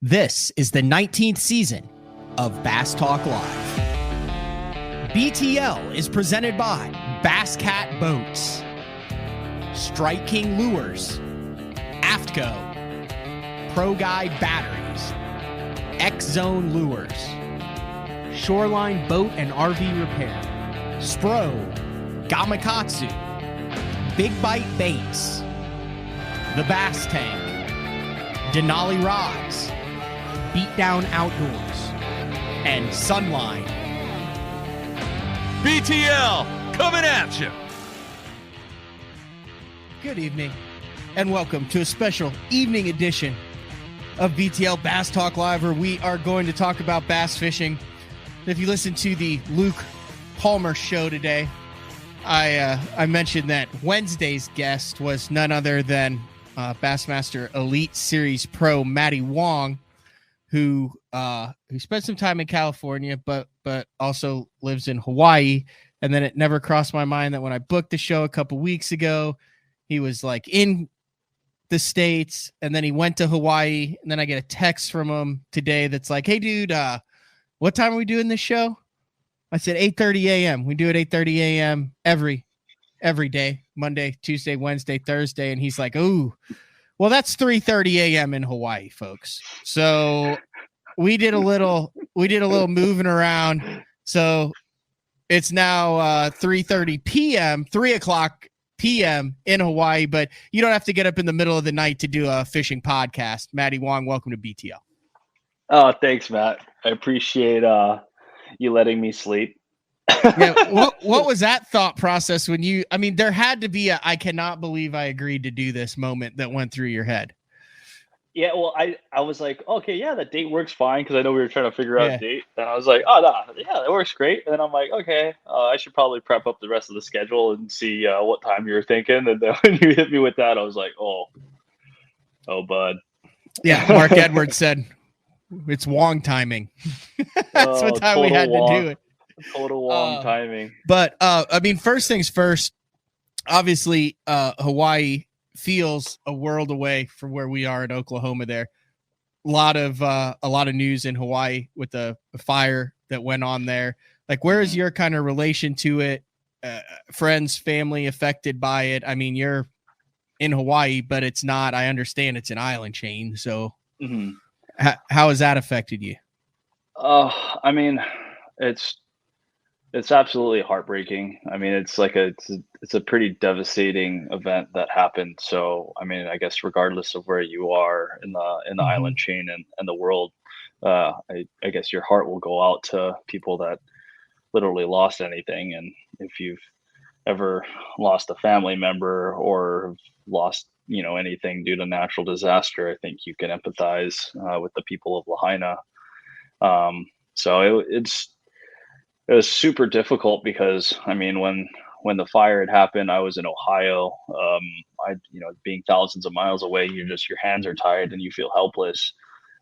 This is the 19th season of Bass Talk Live. BTL is presented by Bass Cat Boats, Strike King Lures, Aftco, Pro Guide Batteries, X-Zone Lures, Shoreline Boat and RV Repair, Spro, Gamakatsu, Big Bite Baits, The Bass Tank, Denali Rods, Beatdown Outdoors, and Sunline. BTL coming at you. Good evening, and welcome to a special evening edition of BTL Bass Talk Live, where we are going to talk about bass fishing. If you listen to the Luke Palmer show today, I mentioned that Wednesday's guest was none other than Bassmaster Elite Series Pro Matty Wong, who spent some time in California, but also lives in Hawaii. And then it never crossed my mind that when I booked the show a couple weeks ago, he was like in the States, and then he went to Hawaii. And then I get a text from him today that's like, "Hey, dude, what time are we doing this show?" I said 8:30 a.m. We do it 8:30 a.m. every day, Monday, Tuesday, Wednesday, Thursday. And he's like, "Ooh, well, that's 3:30 a.m. in Hawaii, folks." So we did a little moving around. So it's now 3:30 p.m., 3:00 p.m. in Hawaii, but you don't have to get up in the middle of the night to do a fishing podcast. Matty Wong, welcome to BTL. Oh, thanks, Matt. I appreciate you letting me sleep. Yeah, what was that thought process when you, I mean, there had to be a, I cannot believe I agreed to do this moment that went through your head. Yeah, well, I was like, okay, yeah, that date works fine, because I know we were trying to figure out a date. And I was like, oh, no, yeah, that works great. And then I'm like, okay, I should probably prep up the rest of the schedule and see what time you were thinking. And then when you hit me with that, I was like, oh, bud. Yeah, Mark Edwards said it's Wong timing. That's what time we had to do it. Total Wong timing. But I mean, first things first, obviously Hawaii feels a world away from where we are in Oklahoma there. A lot of news in Hawaii with the fire that went on there. Like, where is your kind of relation to it? Friends, family affected by it? I mean, you're in Hawaii, but it's not, I understand it's an island chain. So how has that affected you? I mean, it's absolutely heartbreaking. I mean, it's a pretty devastating event that happened. So, I mean, I guess regardless of where you are in the island chain and the world, I guess your heart will go out to people that literally lost anything. And if you've ever lost a family member or lost, anything due to natural disaster, I think you can empathize with the people of Lahaina. So it was super difficult because, I mean, when the fire had happened, I was in Ohio. Being thousands of miles away, your hands are tied and you feel helpless.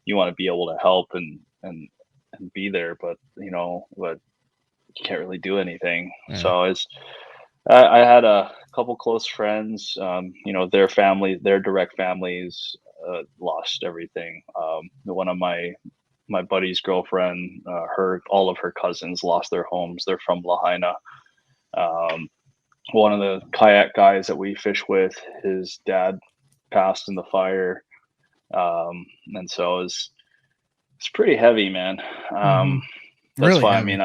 You want to be able to help and be there, but you can't really do anything. Yeah. So I had a couple close friends, their family, their direct families lost everything. One of my buddy's girlfriend, all of her cousins lost their homes. They're from Lahaina. One of the kayak guys that we fish with, his dad passed in the fire. And so it's pretty heavy, man. That's really why, heavy.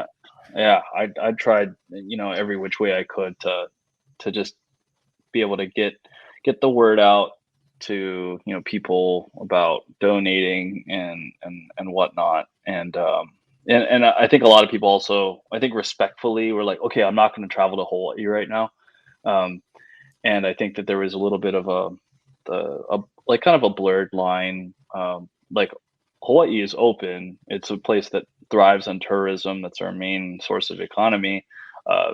I tried, every which way I could to just be able to get the word out to people about donating and whatnot, and I think a lot of people also, I think respectfully, were like, okay, I'm not going to travel to Hawaii right now, and I think that there was a little bit of a kind of a blurred line. Like, Hawaii is open; it's a place that thrives on tourism. That's our main source of economy.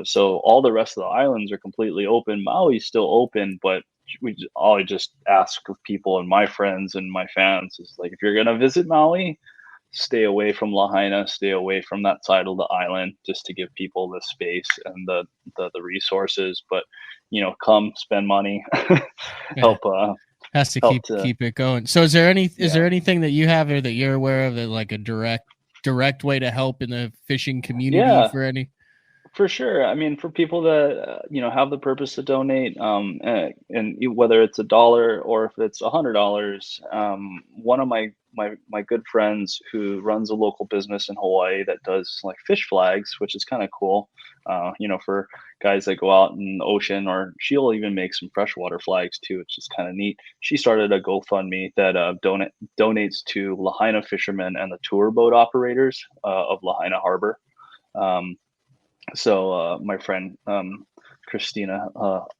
So all the rest of the islands are completely open. Maui's still open, but all I just ask of people and my friends and my fans is, like, if you're going to visit Maui, stay away from Lahaina, stay away from that side of the island, just to give people the space and the resources. But, come spend money, help Has to help keep it going. So is there anything that you have or that you're aware of that like a direct way to help in the fishing community Yeah, for any? for sure. I mean, for people that have the purpose to donate, whether it's $1 or if it's $100, one of my good friends who runs a local business in Hawaii that does like fish flags, which is kind of cool. For guys that go out in the ocean, or she'll even make some freshwater flags too, which is kind of neat. She started a GoFundMe that donates to Lahaina fishermen and the tour boat operators of Lahaina Harbor. Um, so my friend Christina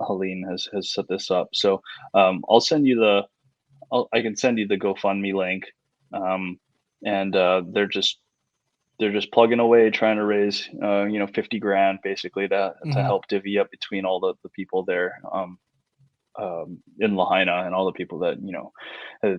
Helene has set this up. So I'll send you I can send you the GoFundMe link, um, and they're just plugging away, trying to raise 50 grand basically to Mhm. help divvy up between all the people there. In Lahaina and all the people that uh,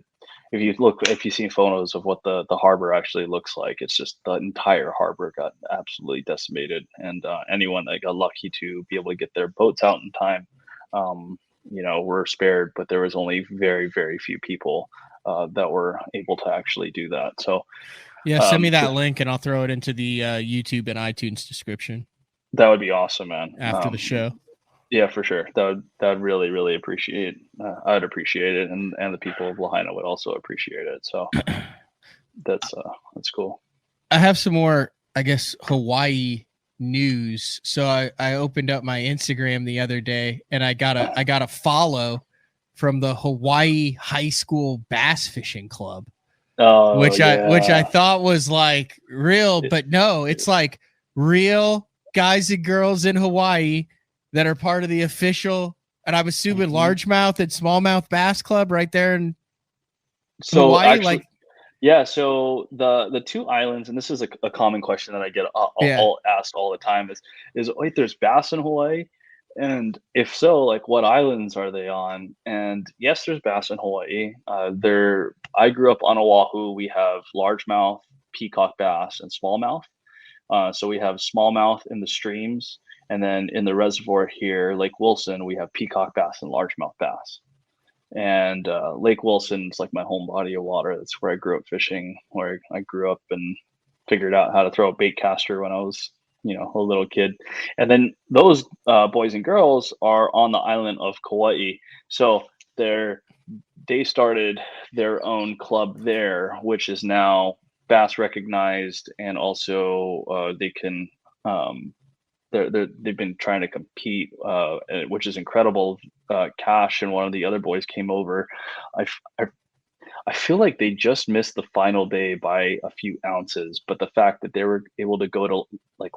if you see photos of what the harbor actually looks like, it's just the entire harbor got absolutely decimated, and anyone that got lucky to be able to get their boats out in time, were spared. But there was only very very few people that were able to actually do that. So Yeah, send me the, that link and I'll throw it into the YouTube and iTunes description that would be awesome, man. after the show. Yeah, for sure. That would really really appreciate. I'd appreciate it, and the people of Lahaina would also appreciate it. So that's cool. I have some more, I guess, Hawaii news. So I opened up my Instagram the other day and I got a follow from the Hawaii High School Bass Fishing Club, Oh which I yeah. thought was like real, It- but no, it's like real guys and girls in Hawaii that are part of the official, and I'm assuming Mhm. largemouth and smallmouth bass club right there in So Hawaii. actually, Like, yeah. So the two islands, and this is a common question that I get yeah, all asked all the time is wait, there's bass in Hawaii, and if so, like what islands are they on? And yes, there's bass in Hawaii. I grew up on Oahu. We have largemouth, peacock bass, and smallmouth. So we have smallmouth in the streams, and then in the reservoir here, Lake Wilson, we have peacock bass and largemouth bass. And Lake Wilson's like my home body of water. That's where I grew up fishing, where I grew up and figured out how to throw a bait caster when I was, a little kid. And then those boys and girls are on the island of Kauai. So they're they started their own club there, which is now bass recognized, and also they can they've been trying to compete, which is incredible. Cash and one of the other boys came over. I, f- I feel like they just missed the final day by a few ounces, but the fact that they were able to go to like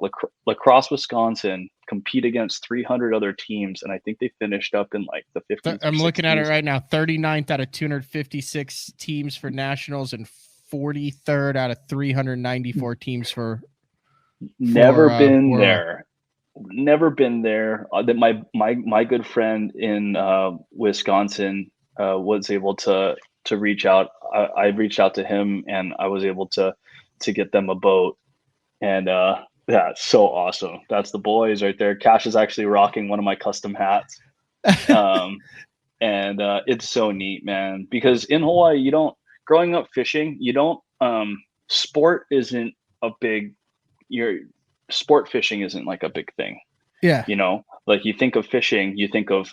La Crosse, Wisconsin, compete against 300 other teams, and I think they finished up in like the 50s or I'm looking at it 60s. right now. 39th out of 256 teams for nationals and 43rd out of 394 teams for Never been world. there. Never been there. That my good friend in Wisconsin was able to reach out. I reached out to him, and I was able to get them a boat. And yeah, it's so awesome. That's the boys right there. Cash is actually rocking one of my custom hats. Um, and it's so neat, man. Because in Hawaii, you don't growing up fishing, you don't sport isn't a big your sport fishing isn't like a big thing. Yeah. Like you think of fishing, you think of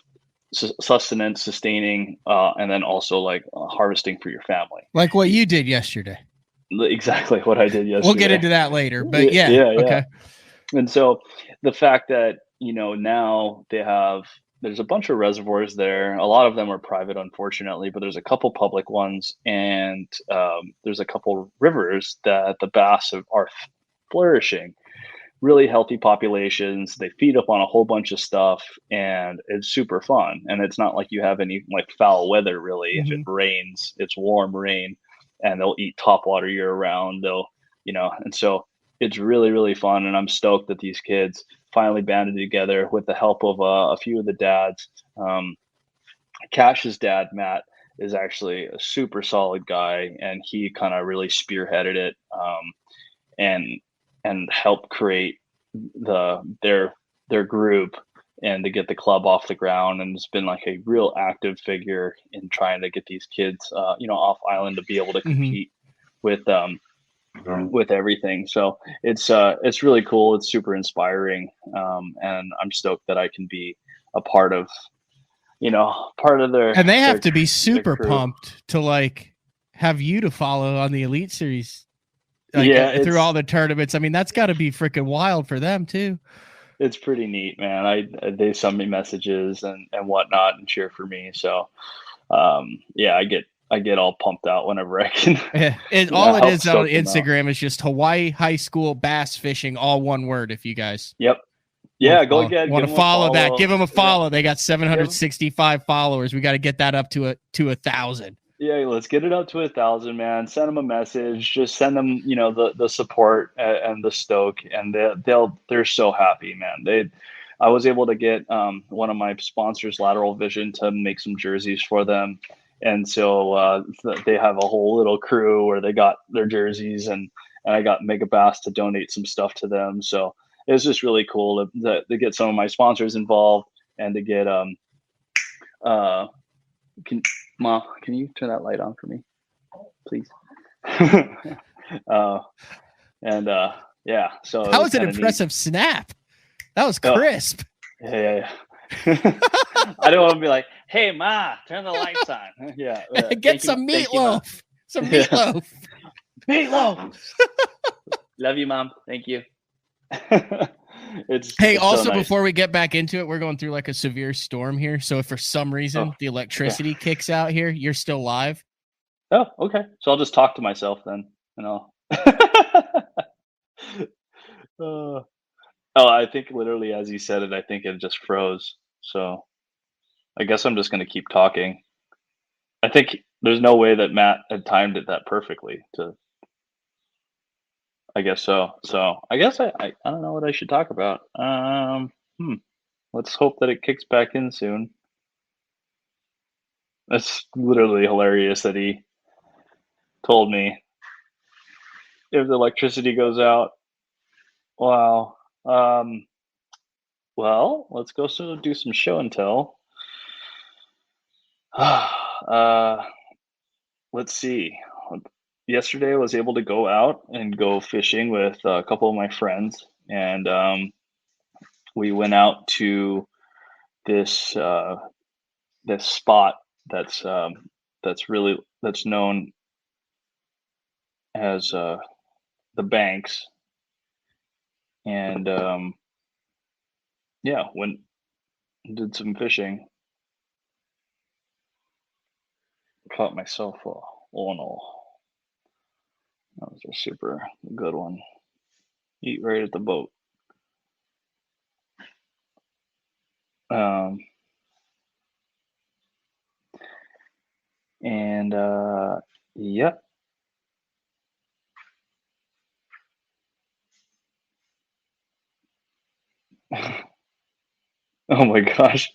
sustenance, sustaining, and then also like harvesting for your family. Like what you did yesterday. Exactly what I did yesterday. We'll get into that later, but yeah. Yeah. Okay. And so the fact that, now there's a bunch of reservoirs there. A lot of them are private, unfortunately, but there's a couple public ones, and there's a couple rivers that the bass are flourishing. Really healthy populations. They feed up on a whole bunch of stuff, and it's super fun. And it's not like you have any like foul weather really. If it Mhm. rains, it's warm rain, and they'll eat topwater year round. And so it's really really fun. And I'm stoked that these kids finally banded together with the help of a few of the dads. Cash's dad, Matt, is actually a super solid guy, and he kind of really spearheaded it. And help create their group, and to get the club off the ground, and it's been like a real active figure in trying to get these kids, off island to be able to compete with everything. So it's really cool. It's super inspiring, and I'm stoked that I can be a part of their. And they have their, to be their super crew. pumped to like have you to follow on the Elite Series. Through all the tournaments. I mean, that's got to be freaking wild for them too. It's pretty neat, man. They send me messages and whatnot and cheer for me. So, I get all pumped out whenever I can. Yeah, and all it is on stoke them out. Instagram is just Hawaii High School Bass Fishing, all one word. If you guys, Yep, yeah, want to follow that, give them a follow. Yeah. They got 765 followers. We got to get that up to 1,000. Yeah, let's get it up to 1,000, man. Send them a message. Just send them, the support and the stoke, and they're so happy, man. I was able to get one of my sponsors, Lateral Vision, to make some jerseys for them, and so they have a whole little crew where they got their jerseys, and I got Mega Bass to donate some stuff to them. So it was just really cool to get some of my sponsors involved and to get Ma, can you turn that light on for me, please? So that was an impressive snap. That was crisp. Yeah. I don't want to be like, hey, Ma, turn the lights on. Yeah. Get some meatloaf. Some meatloaf. Meatloaf. Love you, Mom. Thank you. It's also so nice. Before we get back into it, we're going through like a severe storm here. So if for some reason the electricity kicks out here, you're still live. Oh, okay. So I'll just talk to myself then, and I'll. I think literally as you said it, I think it just froze. So I guess I'm just going to keep talking. I think there's no way that Matt had timed it that perfectly I guess so. So I guess I don't know what I should talk about. Let's hope that it kicks back in soon. That's literally hilarious that he told me if the electricity goes out. Wow. Well, let's go do some show and tell. Let's see. Yesterday I was able to go out and go fishing with a couple of my friends, and we went out to this this spot that's known as the Banks, and did some fishing. Caught myself a no. That was a super good one. Eat right at the boat. Yep. Oh my gosh.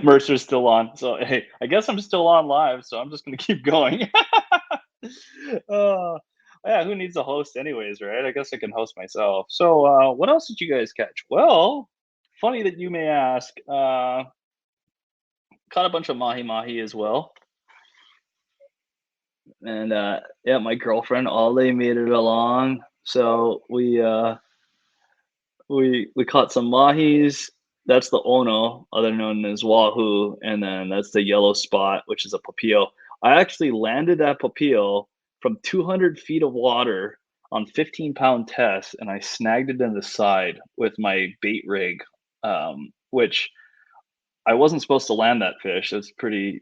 Mercer's still on. So, hey, I guess I'm still on live, so I'm just going to keep going. Yeah, who needs a host anyways, right? I guess I can host myself. So, what else did you guys catch? Well, funny that you may ask. Caught a bunch of mahi-mahi as well. And my girlfriend, Ollie, made it along. So we caught some mahis. That's the ono, other known as wahoo, and then that's the yellow spot, which is a papio. I actually landed that papio from 200 feet of water on 15-pound test, and I snagged it in the side with my bait rig, which I wasn't supposed to land that fish. That's pretty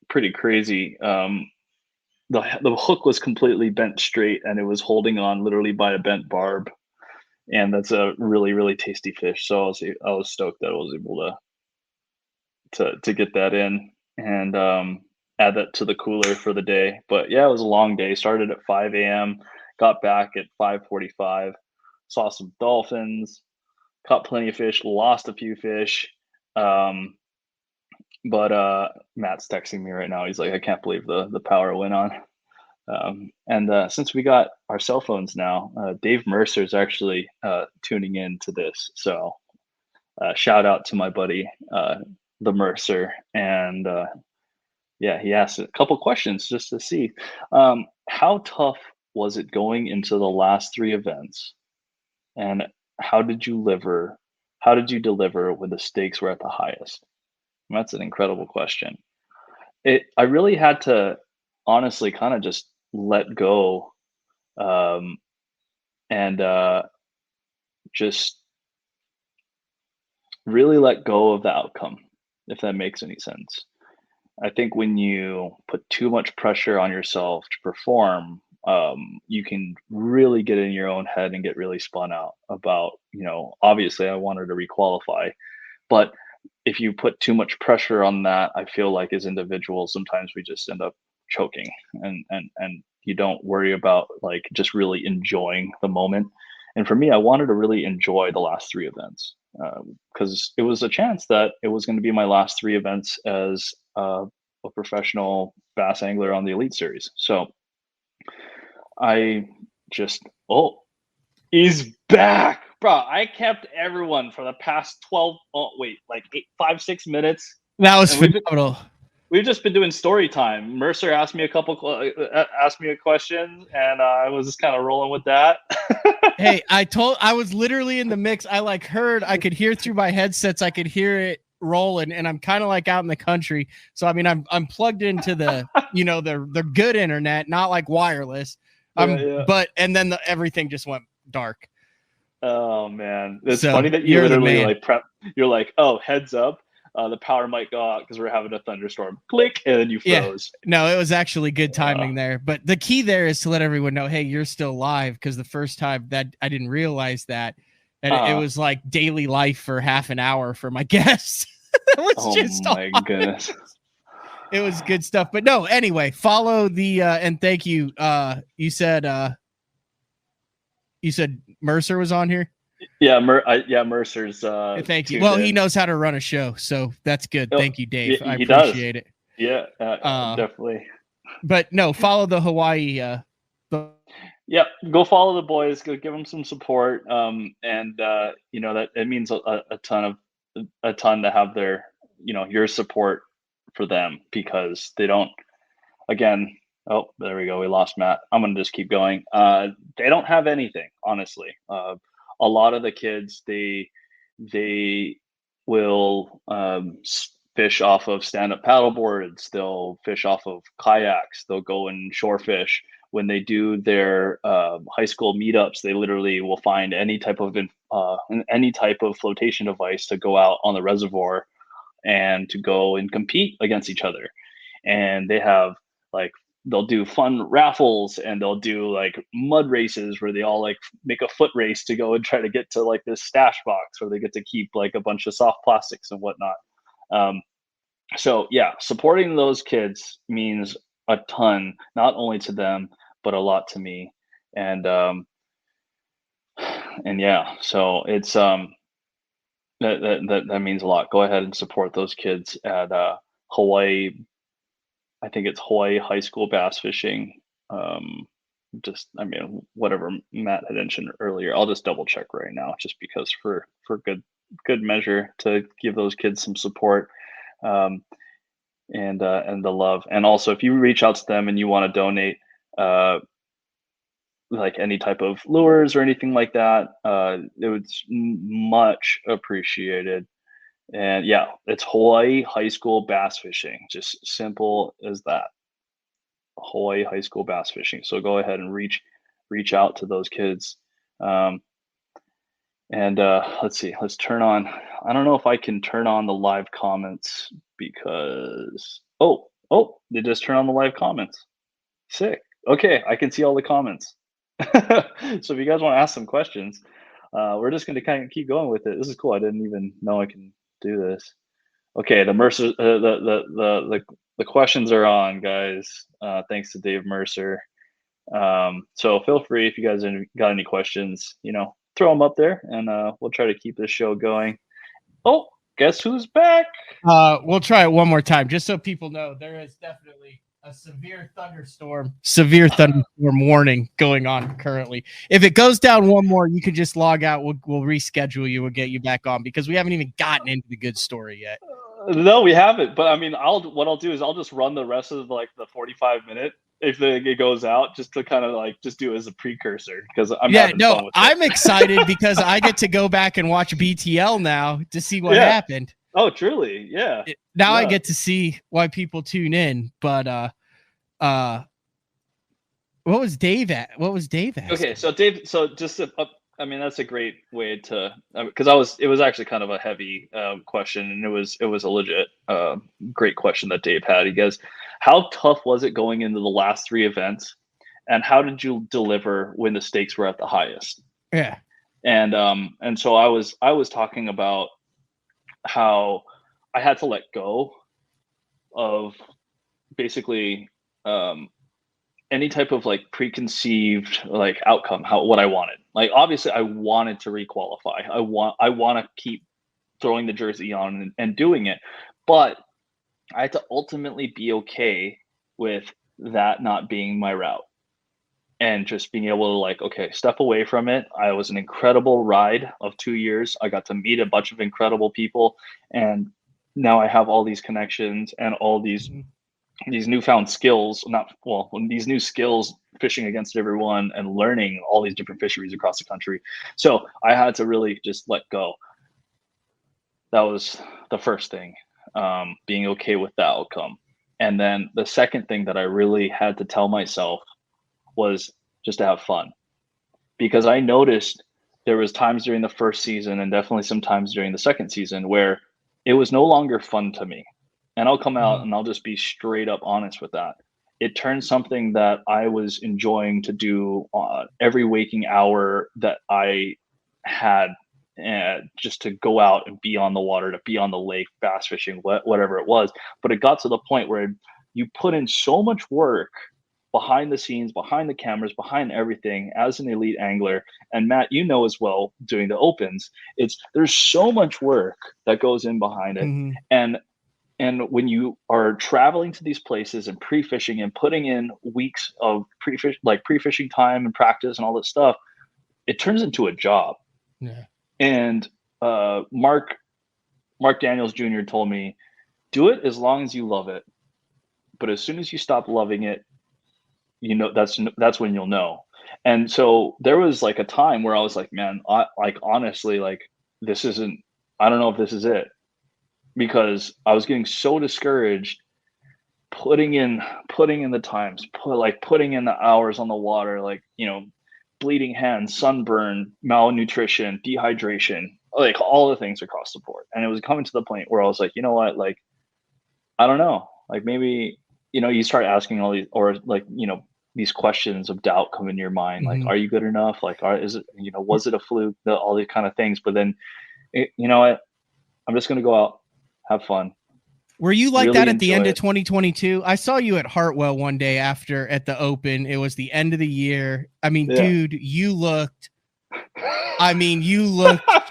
crazy. The hook was completely bent straight, and it was holding on literally by a bent barb. And that's a really, really tasty fish. So I was stoked that I was able to get that in and add that to the cooler for the day. But yeah, it was a long day. Started at 5 a.m., got back at 5:45, saw some dolphins, caught plenty of fish, lost a few fish. But Matt's texting me right now. He's like, I can't believe the power went on. And since we got our cell phones now, Dave Mercer is actually tuning in to this. So shout out to my buddy, the Mercer, and yeah, he asked a couple questions just to see how tough was it going into the last three events, and how did you deliver? How did you deliver when the stakes were at the highest? And that's an incredible question. I really had to honestly kind of just let go, um, and just really let go of the outcome, if that makes any sense. I think when you put too much pressure on yourself to perform, you can really get in your own head and get really spun out about, obviously I wanted to requalify, but if you put too much pressure on that, I feel like as individuals, sometimes we just end up choking, and you don't worry about like just really enjoying the moment. And for me, I wanted to really enjoy the last three events, because it was a chance that it was going to be my last three events as a professional bass angler on the Elite Series. So I just, oh, he's back, bro. I kept everyone for the past 12, oh wait, like 5-6 minutes. That was And phenomenal. we've just been doing story time. Mercer asked me a question, and I was just kind of rolling with that. Hey, I was literally in the mix. I could hear through my headsets. I could hear it rolling, and I'm kind of like out in the country. So, I mean, I'm plugged into the, the good internet, not like wireless. Yeah. But, and then everything just went dark. Oh man, it's So, funny that you you're the literally man. like prep. You're like, oh, heads up, the power might go out because we're having a thunderstorm. Click, and then you froze. Yeah. No, it was actually good timing there. But the key there is to let everyone know, hey, you're still live, because the first time that I didn't realize that, and it was like daily life for half an hour for my guests. It was just my goodness. It was good stuff. But no, anyway, follow the and thank you. You said Mercer was on here. Yeah, Mercer's. Thank you. Well, he knows how to run a show, so that's good. Thank you, Dave. I appreciate it. Yeah, definitely. But no, follow the Hawaii. Yep, go follow the boys. Go give them some support. And that it means a ton to have their, your support for them, because they don't. Again, oh, there we go. We lost Matt. I'm gonna just keep going. They don't have anything, honestly. A lot of the kids, they will fish off of stand-up paddle boards. They'll fish off of kayaks. They'll go and shore fish. When they do their high school meetups, they literally will find any type of flotation device to go out on the reservoir and to go and compete against each other. And they have like, they'll do fun raffles, and they'll do like mud races where they all like make a foot race to go and try to get to like this stash box where they get to keep like a bunch of soft plastics and whatnot. So yeah, supporting those kids means a ton, not only to them, but a lot to me. And yeah, so it's that means a lot. Go ahead and support those kids at Hawaii. I think it's Hawaii High School Bass Fishing. Whatever Matt had mentioned earlier, I'll just double check right now, just because for good measure, to give those kids some support, and the love. And also, if you reach out to them and you want to donate, like any type of lures or anything like that, it would much appreciated. And yeah, it's Hawaii High School Bass Fishing. Just simple as that. Hawaii High School Bass Fishing. So go ahead and reach out to those kids. And let's see. Let's turn on. I don't know if I can turn on the live comments, because they just turn on the live comments. Sick. Okay, I can see all the comments. So if you guys want to ask some questions, we're just going to kind of keep going with it. This is cool. I didn't even know I can do this. Okay, the Mercer, the questions are on, guys. Thanks to Dave Mercer. So feel free, if you guys got any questions, throw them up there, and we'll try to keep this show going. Oh, guess who's back? We'll try it one more time, just so people know there is definitely a severe thunderstorm warning going on currently. If it goes down one more, you could just log out. We'll reschedule you. We'll get you back on because we haven't even gotten into the good story yet. No, we haven't. But I mean, what I'll do is I'll just run the rest of like the 45-minute if it goes out, just to kind of like just do it as a precursor because I'm having fun with it. I'm excited because I get to go back and watch BTL now to see what happened. Oh, truly? Yeah. I get to see why people tune in. But what was Dave at? Okay, so Dave, just I mean, that's a great way to, because it was actually kind of a heavy question, and it was a legit great question that Dave had. He goes, how tough was it going into the last 3 events, and how did you deliver when the stakes were at the highest? Yeah. And so I was talking about how I had to let go of basically any type of like preconceived like outcome, what I wanted. Like obviously I wanted to requalify. I want to keep throwing the jersey on and doing it, but I had to ultimately be okay with that not being my route and just being able to like, okay, step away from it. I was an incredible ride of 2 years. I got to meet a bunch of incredible people, and now I have all these connections and all these newfound skills, these new skills fishing against everyone and learning all these different fisheries across the country. So I had to really just let go. That was the first thing, being okay with the outcome. And then the second thing that I really had to tell myself was just to have fun, because I noticed there was times during the first season and definitely some times during the second season where it was no longer fun to me. And I'll come out and I'll just be straight up honest with that. It turned something that I was enjoying to do every waking hour that I had, just to go out and be on the water, to be on the lake, bass fishing, whatever it was. But it got to the point where you put in so much work behind the scenes, behind the cameras, behind everything as an elite angler. And Matt, you know as well, doing the opens, there's so much work that goes in behind it. And when you are traveling to these places and pre-fishing and putting in weeks of pre-fishing time and practice and all this stuff, it turns into a job. Yeah. And Mark Daniels Jr. told me, do it as long as you love it. But as soon as you stop loving it, that's when you'll know. And so there was like a time where I was like, man, honestly, like this isn't, I don't know if this is it, because I was getting so discouraged putting in the times, putting in the hours on the water, bleeding hands, sunburn, malnutrition, dehydration, like all the things across the board. And it was coming to the point where I was like, you know what, like, I don't know, like maybe, you start asking all these, or these questions of doubt come in your mind. Like, are you good enough? Like, is it, was it a fluke? All these kind of things. But then, you know what, I'm just going to go out, have fun. Were you like really that at the end of 2022? I saw you at Hartwell one day at the Open. It was the end of the year. I mean, dude, you looked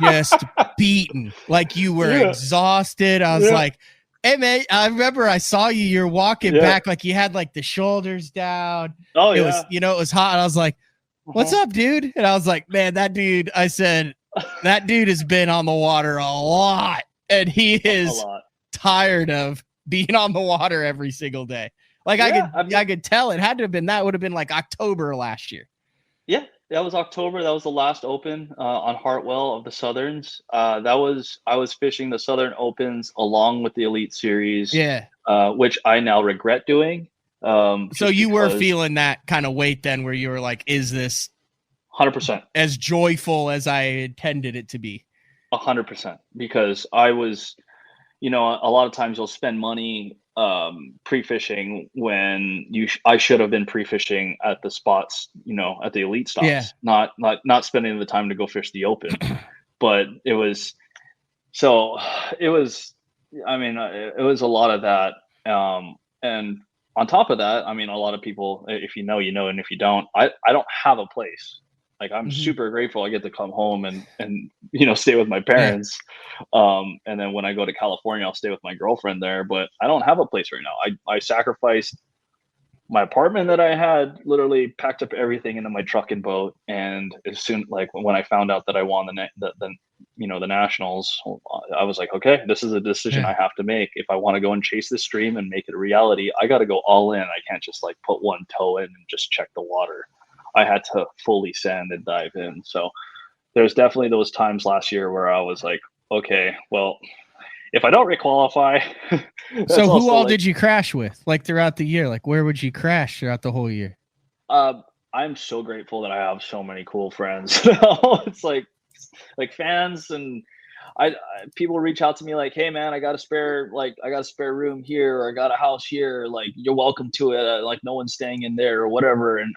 just beaten. Like you were exhausted. I was like, hey man, I remember I saw you, you're walking back, like you had like the shoulders down. Oh, it was, it was hot. And I was like, what's up, dude? And I was like, man, that dude has been on the water a lot. And he is tired of being on the water every single day. Like I could tell it had to have been, that would have been like October last year. Yeah, that was October. That was the last Open on Hartwell of the Southerns. I was fishing the Southern Opens along with the Elite Series. Yeah. Which I now regret doing. So you were feeling that kind of weight then, where you were like, is this 100% as joyful as I intended it to be? 100%, because I was, a lot of times you'll spend money pre-fishing when I should have been pre-fishing at the spots, at the elite stops, not spending the time to go fish the Open. But it was a lot of that. And on top of that, I mean, a lot of people, if you know, and if you don't, I don't have a place. Like I'm super grateful I get to come home and stay with my parents. And then when I go to California, I'll stay with my girlfriend there, but I don't have a place right now. I sacrificed my apartment that I had, literally packed up everything into my truck and boat. And as soon, like when I found out that I won the nationals, I was like, okay, this is a decision Yeah. I have to make. If I want to go and chase this dream and make it a reality, I got to go all in. I can't just like put one toe in and just check the water. I had to fully sand and dive in. So there's definitely those times last year where I was like, okay, well, if I don't requalify, that's So who also all like, did you crash with, like throughout the year? Like where would you crash throughout the whole year? I'm so grateful that I have so many cool friends. It's like fans and I people reach out to me like, hey man, I got a spare room here, or I got a house here. Like you're welcome to it. Like no one's staying in there or whatever. And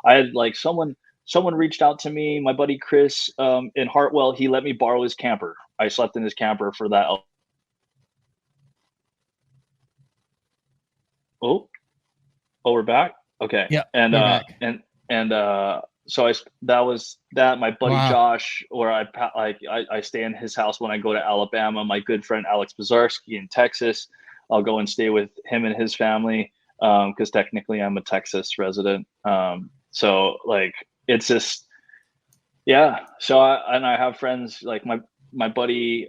I had like someone reached out to me, my buddy Chris in Hartwell. He let me borrow his camper. I slept in his camper for that. Oh, oh, we're back. Okay, Yep, and you're back. so that was that. My buddy Wow. Josh, where I stay in his house when I go to Alabama. My good friend Alex Bazarski in Texas, I'll go and stay with him and his family because technically I'm a Texas resident. So like it's just yeah. So I have friends like my buddy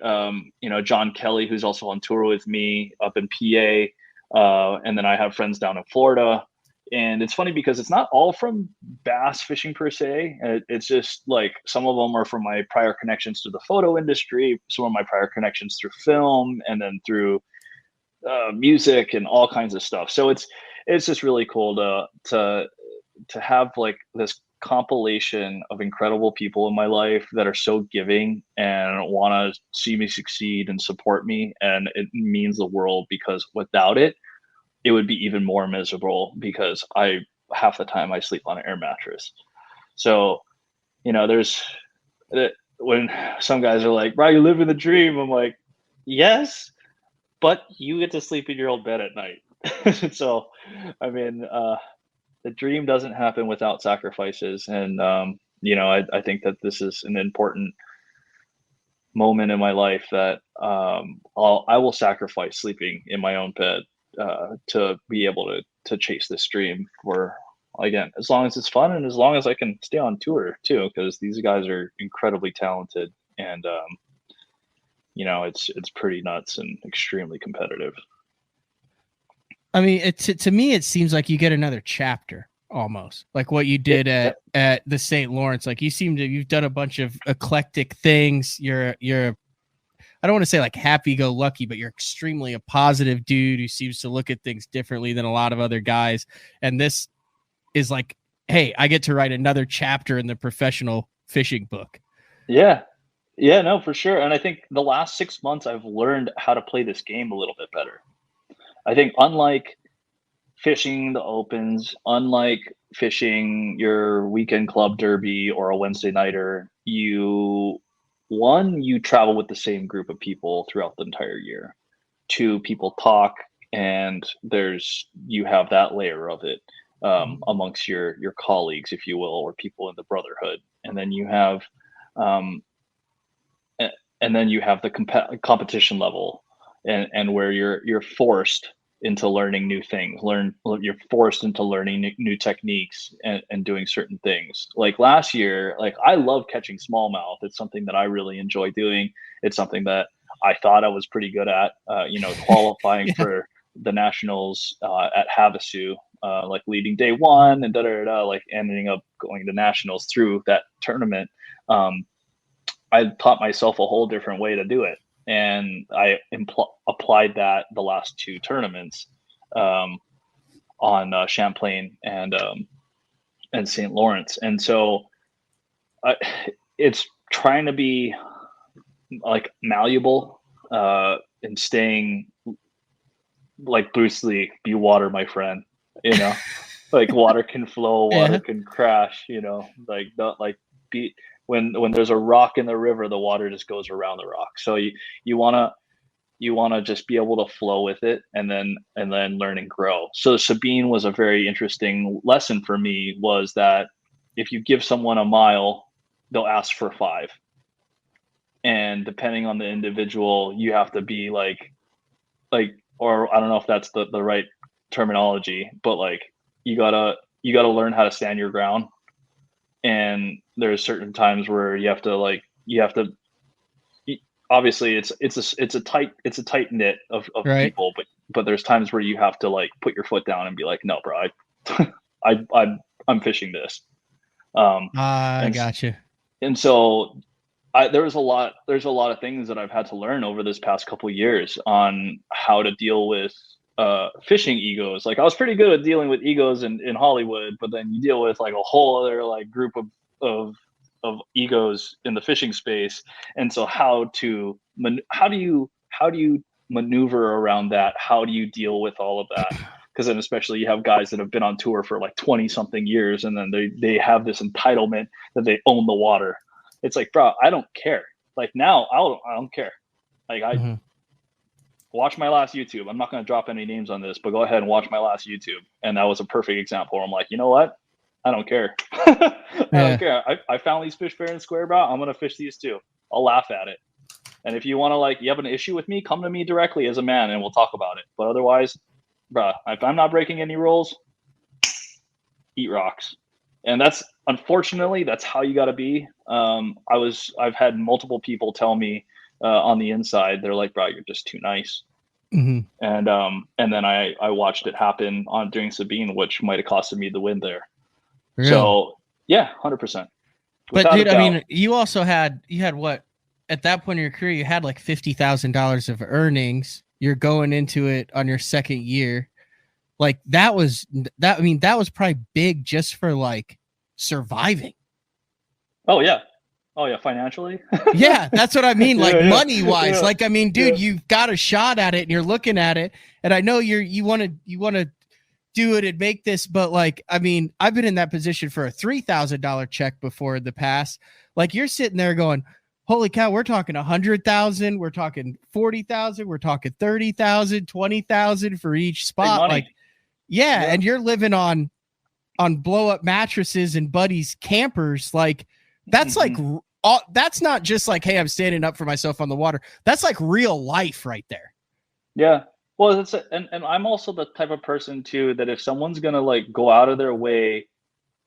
John Kelly, who's also on tour with me up in PA. And then I have friends down in Florida. And it's funny because it's not all from bass fishing per se. It's just like some of them are from my prior connections to the photo industry, some of my prior connections through film, and then through music and all kinds of stuff. So it's just really cool to have like this compilation of incredible people in my life that are so giving and want to see me succeed and support me, and it means the world because without it, it would be even more miserable because I half the time I sleep on an air mattress. So, there's when some guys are like, "Bro, you live in the dream." I'm like, "Yes, but you get to sleep in your own bed at night." So, I mean, the dream doesn't happen without sacrifices, and I think that this is an important moment in my life that I will sacrifice sleeping in my own bed to be able to chase this dream for again as long as it's fun and as long as I can stay on tour too, because these guys are incredibly talented and it's pretty nuts and extremely competitive. I mean, to me, it seems like you get another chapter almost, like what you Yeah, did yeah, at the St. Lawrence. Like you've done a bunch of eclectic things. I don't want to say like happy go lucky, but you're extremely a positive dude who seems to look at things differently than a lot of other guys. And this is like, hey, I get to write another chapter in the professional fishing book. yeah. Yeah, no, for sure. And I think the last 6 months I've learned how to play this game a little bit better. I think unlike fishing the opens, unlike fishing your weekend club derby or a Wednesday nighter, you travel with the same group of people throughout the entire year. Two, people talk, and you have that layer of it amongst your colleagues, if you will, or people in the brotherhood, and then you have um, and then you have the competition level, and where you're forced into learning new things you're forced into learning new techniques and doing certain things. Like last year, like I love catching smallmouth. It's something that I really enjoy doing. It's something that I thought I was pretty good at, qualifying Yeah. for the nationals at Havasu, like leading day one and like ending up going to nationals through that tournament. um, I taught myself a whole different way to do it, and I applied that the last two tournaments um, on Champlain and St. Lawrence, and so uh, it's trying to be like malleable and staying like Bruce Lee, be water, my friend. You know, like water can flow, water Yeah. can crash. Like not like be when there's a rock in the river, the water just goes around the rock. So you wanna you wanna just be able to flow with it and then learn and grow. So Sabine was a very interesting lesson for me. Was that if you give someone a mile, they'll ask for five, and depending on the individual, you have to be like or I don't know if that's the right terminology, but like you gotta learn how to stand your ground. And there's certain times where you have to obviously it's a tight knit of Right. people, but there's times where you have to like put your foot down and be like, no, bro, I'm fishing this. I And gotcha. and so there's a lot of things that I've had to learn over this past couple of years on how to deal with fishing egos. Like I was pretty good at dealing with egos in Hollywood, but then you deal with like a whole other like group of of egos in the fishing space. And so how do you maneuver around that? How do you deal with all of that? Because then especially you have guys that have been on tour for like 20 something years, and then they have this entitlement that they own the water. It's like, bro, I don't care. Like now, I don't care. Like Mm-hmm. watch my last YouTube. I'm not going to drop any names on this, but go ahead and watch my last YouTube. And that was a perfect example where I'm like, you know what? I don't care. I don't care. I found these fish fair and square, bro. I'm going to fish these too. I'll laugh at it. And if you want to, like, you have an issue with me, come to me directly as a man and we'll talk about it. But otherwise, bro, if I'm not breaking any rules, eat rocks. And unfortunately, that's how you got to be. I've had multiple people tell me on the inside, they're like, bro, you're just too nice. Mm-hmm. And then I watched it happen during Sabine, which might have costed me the win there. Really? So yeah, 100%. But dude, I mean, you had what at that point in your career, you had like $50,000 of earnings. You're going into it on your second year. Like that was probably big just for like surviving. Oh yeah. Financially. Yeah, that's what I mean. Like money wise, yeah. like, I mean, dude, you've got a shot at it and you're looking at it. And I know you want to do it and make this, but like, I mean, I've been in that position for a $3,000 check before in the past. Like you're sitting there going, holy cow, we're talking 100,000. We're talking 40,000. We're talking 30,000, 20,000 for each spot. Like, yeah. And you're living on blow up mattresses and buddies campers. Like that's like, that's not just like, hey, I'm standing up for myself on the water. That's like real life right there. Yeah. Well, and I'm also the type of person too, that if someone's going to like go out of their way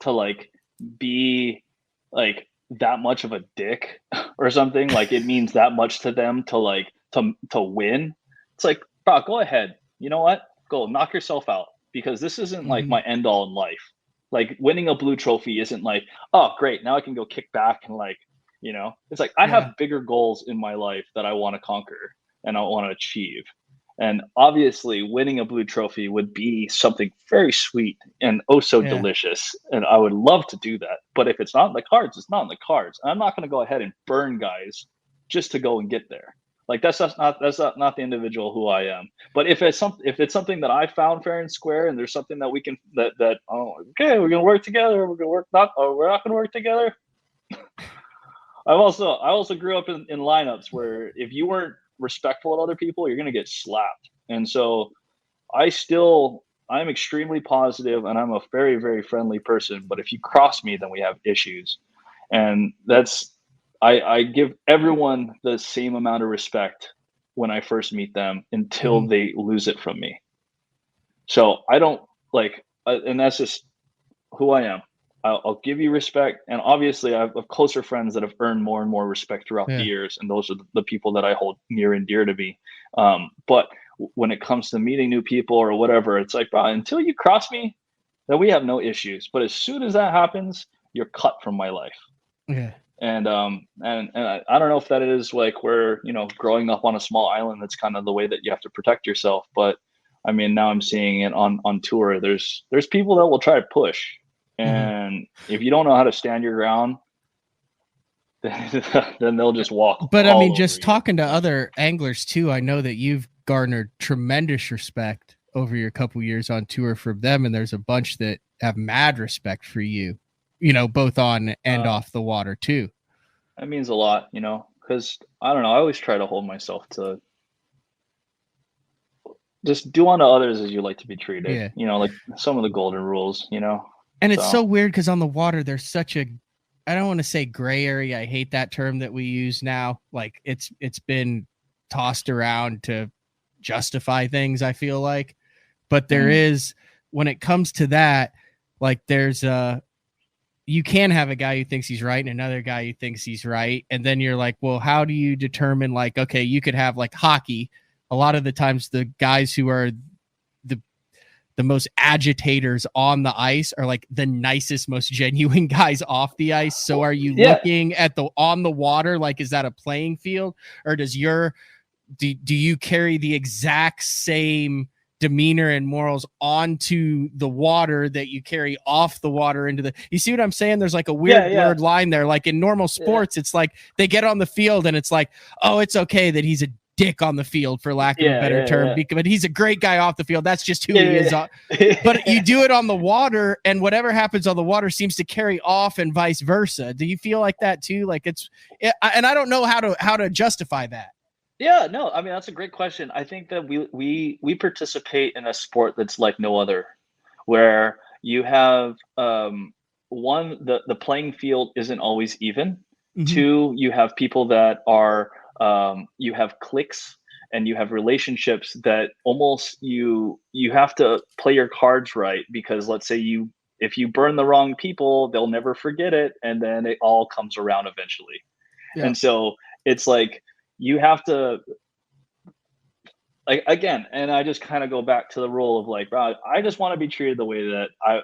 to like be like that much of a dick or something, like it means that much to them to like, to win. It's like, bro, go ahead. You know what? Go knock yourself out, because this isn't like my end all in life. Like winning a blue trophy isn't like, oh, great, now I can go kick back and like, you know, it's like I have bigger goals in my life that I want to conquer and I want to achieve. And obviously winning a blue trophy would be something very sweet and oh so delicious. And I would love to do that. But if it's not in the cards, it's not in the cards. I'm not going to go ahead and burn guys just to go and get there. Like that's not the individual who I am. But if it's something that I found fair and square, and there's something that we can okay, we're gonna work together. We're not gonna work together. I also grew up in lineups where if you weren't respectful of other people, you're gonna get slapped. And so I'm extremely positive, and I'm a very, very friendly person. But if you cross me, then we have issues, and I give everyone the same amount of respect when I first meet them until they lose it from me. So I don't like, and that's just who I am. I'll give you respect. And obviously I have closer friends that have earned more and more respect throughout the years. And those are the people that I hold near and dear to me. But when it comes to meeting new people or whatever, it's like, bro, until you cross me, then we have no issues. But as soon as that happens, you're cut from my life. Yeah. And I don't know if that is like where, you know, growing up on a small island, that's kind of the way that you have to protect yourself. But I mean, now I'm seeing it on tour. There's people that will try to push. And if you don't know how to stand your ground, then they'll just walk. But I mean, just talking to other anglers too, I know that you've garnered tremendous respect over your couple years on tour from them. And there's a bunch that have mad respect for you, you know, both on and off the water too. That means a lot, you know, because I don't know. I always try to hold myself to just do unto others as you like to be treated. Yeah. You know, like some of the golden rules, you know. And it's so weird because on the water, there's such a, I don't want to say gray area. I hate that term that we use now. Like it's been tossed around to justify things, I feel like. But there is when it comes to that, like there's you can have a guy who thinks he's right and another guy who thinks he's right. And then you're like, well, how do you determine, like, okay, you could have like hockey. A lot of the times the guys who are the most agitators on the ice are like the nicest, most genuine guys off the ice. So are you looking at on the water? Like, is that a playing field, or do you carry the exact same demeanor and morals onto the water that you carry off the water into the, you see what I'm saying? There's like a weird blurred line there. Like in normal sports, it's like they get on the field and it's like, oh, it's okay that he's a dick on the field, for lack of a better term, but he's a great guy off the field. That's just who he is. But you do it on the water, and whatever happens on the water seems to carry off, and vice versa. Do you feel like that too? Like and I don't know how to justify that. Yeah, no, I mean, that's a great question. I think that we participate in a sport that's like no other, where you have one, the playing field isn't always even. Mm-hmm. Two, you have people that are you have cliques and you have relationships that almost you have to play your cards right, because let's say if you burn the wrong people, they'll never forget it, and then it all comes around eventually. Yeah. And so it's like you have to, like, again, and I just kind of go back to the rule of like, bro, I just want to be treated the way that I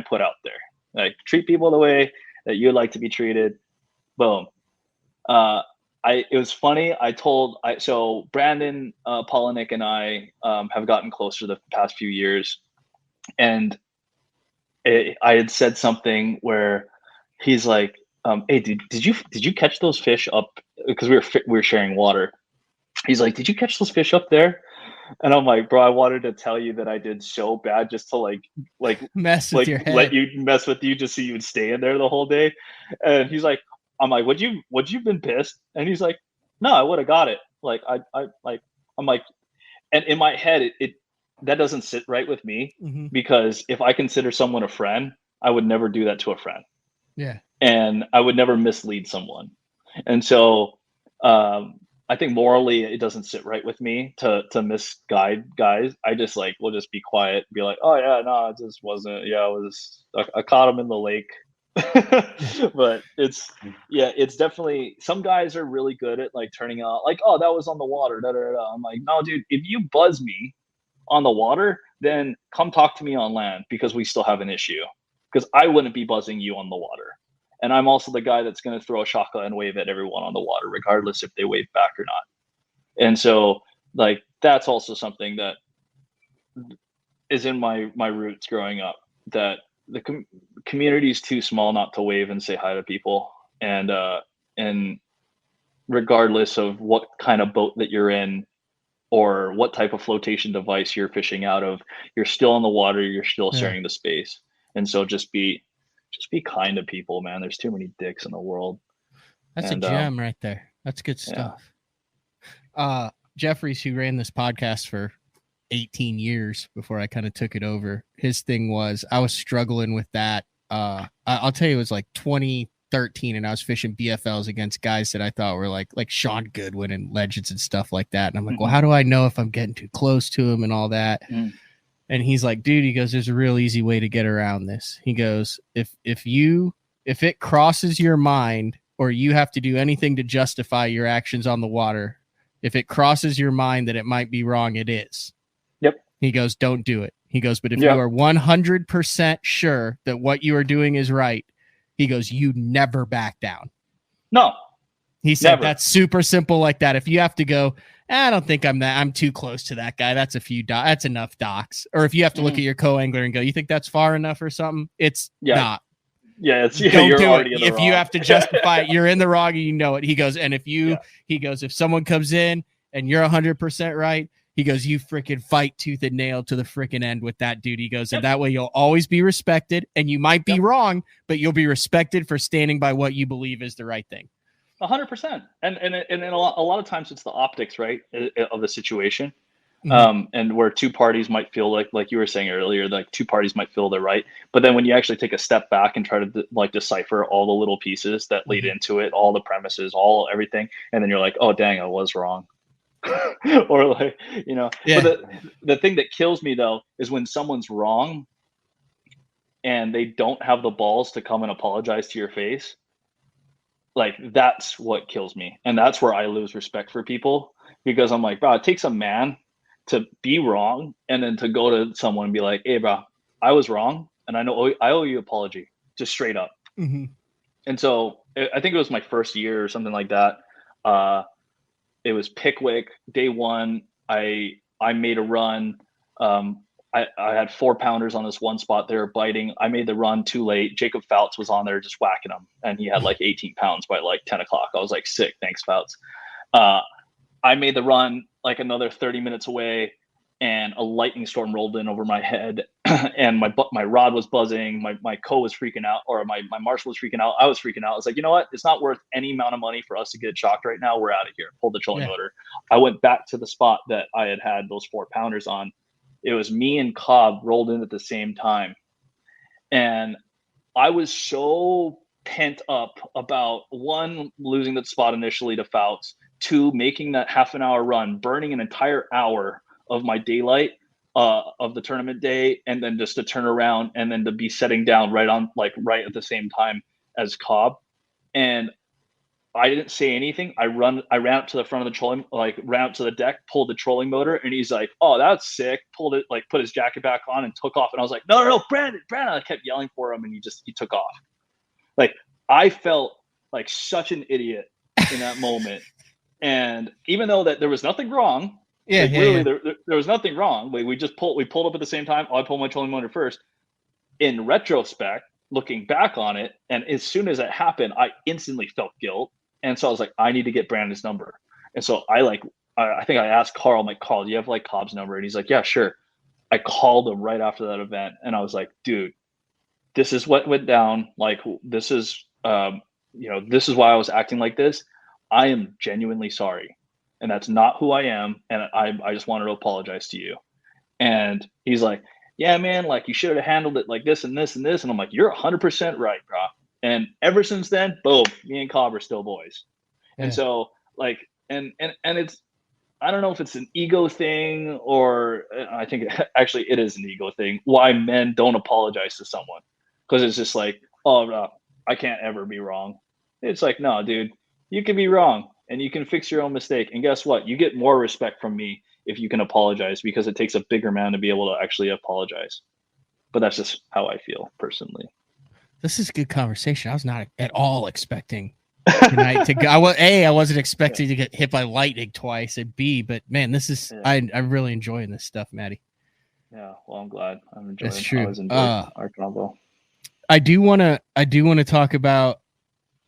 put out there. Like, treat people the way that you'd like to be treated. Boom. It was funny. So Brandon Polinick and I have gotten closer the past few years, and I had said something where he's like, "Hey, did you catch those fish up?" Because we were sharing water. He's like, "Did you catch those fish up there?" And I'm like, "Bro, I wanted to tell you that I did so bad just to like mess with your head. Let you mess with you just so you would stay in there the whole day." And he's like, I'm like, would you been pissed? And he's like, no, I would have got it. Like, I'm like, and in my head, it that doesn't sit right with me, mm-hmm. because if I consider someone a friend, I would never do that to a friend. Yeah. And I would never mislead someone. And so, I think morally it doesn't sit right with me to misguide guys. I just like, we'll just be quiet, be like, oh yeah, no, it just wasn't. Yeah, I caught him in the lake. But it's definitely, some guys are really good at like turning out like, oh, that was on the water. Da, da, da. I'm like, no, dude, if you buzz me on the water, then come talk to me on land, because we still have an issue, because I wouldn't be buzzing you on the water. And I'm also the guy that's going to throw a shaka and wave at everyone on the water, regardless if they wave back or not. And so like, that's also something that is in my roots growing up, that the community is too small not to wave and say hi to people. And regardless of what kind of boat that you're in or what type of flotation device you're fishing out of, you're still on the water, you're still sharing the space. And so just be kind to people, man. There's too many dicks in the world. That's a gem right there. That's good stuff. Yeah. Jeffries, who ran this podcast for 18 years before I kind of took it over, his thing was, I was struggling with that. I'll tell you, it was like 2013, and I was fishing BFLs against guys that I thought were like Sean Goodwin and legends and stuff like that. And I'm like, mm-hmm. Well, how do I know if I'm getting too close to him and all that? Mm. And he's like, dude, he goes, there's a real easy way to get around this. He goes, if it crosses your mind, or you have to do anything to justify your actions on the water, if it crosses your mind that it might be wrong, it is. Yep. He goes, don't do it. He goes, but if you are 100% sure that what you are doing is right, he goes, you never back down. No. He said, that's super simple like that. If you have to go, I don't think I'm too close to that guy, that's that's enough docks. Or if you have to look at your co-angler and go, you think that's far enough or something? It's not. Yeah, don't you're do already it. in the if wrong. You have to justify it, you're in the wrong and you know it. He goes, and he goes, if someone comes in and you're 100% right, he goes, you freaking fight tooth and nail to the freaking end with that dude. He goes, and that way you'll always be respected, and you might be wrong, but you'll be respected for standing by what you believe is the right thing. 100%. And a lot of times it's the optics, right, of the situation. Mm-hmm. And where two parties might feel like you were saying earlier, like two parties might feel they're right. But then when you actually take a step back and try to decipher all the little pieces that lead into it, all the premises, everything, and then you're like, oh, dang, I was wrong. or like, Yeah. but the thing that kills me though is when someone's wrong and they don't have the balls to come and apologize to your face. Like that's what kills me. And that's where I lose respect for people, because I'm like, bro, it takes a man to be wrong and then to go to someone and be like, hey, bro, I was wrong. And I owe you an apology, just straight up. Mm-hmm. And so I think it was my first year or something like that. It was Pickwick day one. I made a run. I had 4-pounders on this one spot. They were biting. I made the run too late. Jacob Fouts was on there just whacking them, and he had like 18 pounds by like 10 o'clock. I was like, sick, thanks, Fouts. I made the run like another 30 minutes away, and a lightning storm rolled in over my head, and my rod was buzzing. My co was freaking out, or my marshal was freaking out. I was freaking out. I was like, you know what? It's not worth any amount of money for us to get shocked right now. We're out of here. Pull the trolling motor. I went back to the spot that I had those 4-pounders on. It was me and Cobb rolled in at the same time. And I was so pent up about, one, losing the spot initially to Fouts, two, making that half an hour run, burning an entire hour of my daylight of the tournament day, and then just to turn around and then to be setting down right at the same time as Cobb. And I didn't say anything. I ran up to the front of the trolling, ran up to the deck, pulled the trolling motor, and he's like, "Oh, that's sick." Pulled it, put his jacket back on and took off. And I was like, "No, Brandon!" I kept yelling for him, and he took off. Like, I felt like such an idiot in that moment. And even though that there was nothing wrong, there was nothing wrong. We pulled up at the same time. I pulled my trolling motor first. In retrospect, looking back on it, and as soon as it happened, I instantly felt guilt. And so I was like, I need to get Brandon's number. And so I think I asked Carl, I'm like, Carl, do you have Cobb's number? And he's like, yeah, sure. I called him right after that event, and I was like, dude, this is what went down. This is, this is why I was acting like this. I am genuinely sorry. And that's not who I am. And I just wanted to apologize to you. And he's like, yeah, man, you should have handled it like this and this and this. And I'm like, you're 100% right, bro. And ever since then, boom, me and Cobb are still boys. Yeah. And so and it's, I don't know if it's an ego thing, or I think actually it is an ego thing, why men don't apologize to someone. Because it's just like, oh, no, I can't ever be wrong. It's like, no, dude, you can be wrong and you can fix your own mistake. And guess what? You get more respect from me if you can apologize, because it takes a bigger man to be able to actually apologize. But that's just how I feel personally. This is a good conversation. I was not at all expecting tonight to go. I wasn't expecting to get hit by lightning twice. And B, but man, this is I'm really enjoying this stuff, Matty. Yeah, well, I'm glad. I'm enjoying. That's true. I was enjoying our combo. I do want to talk about,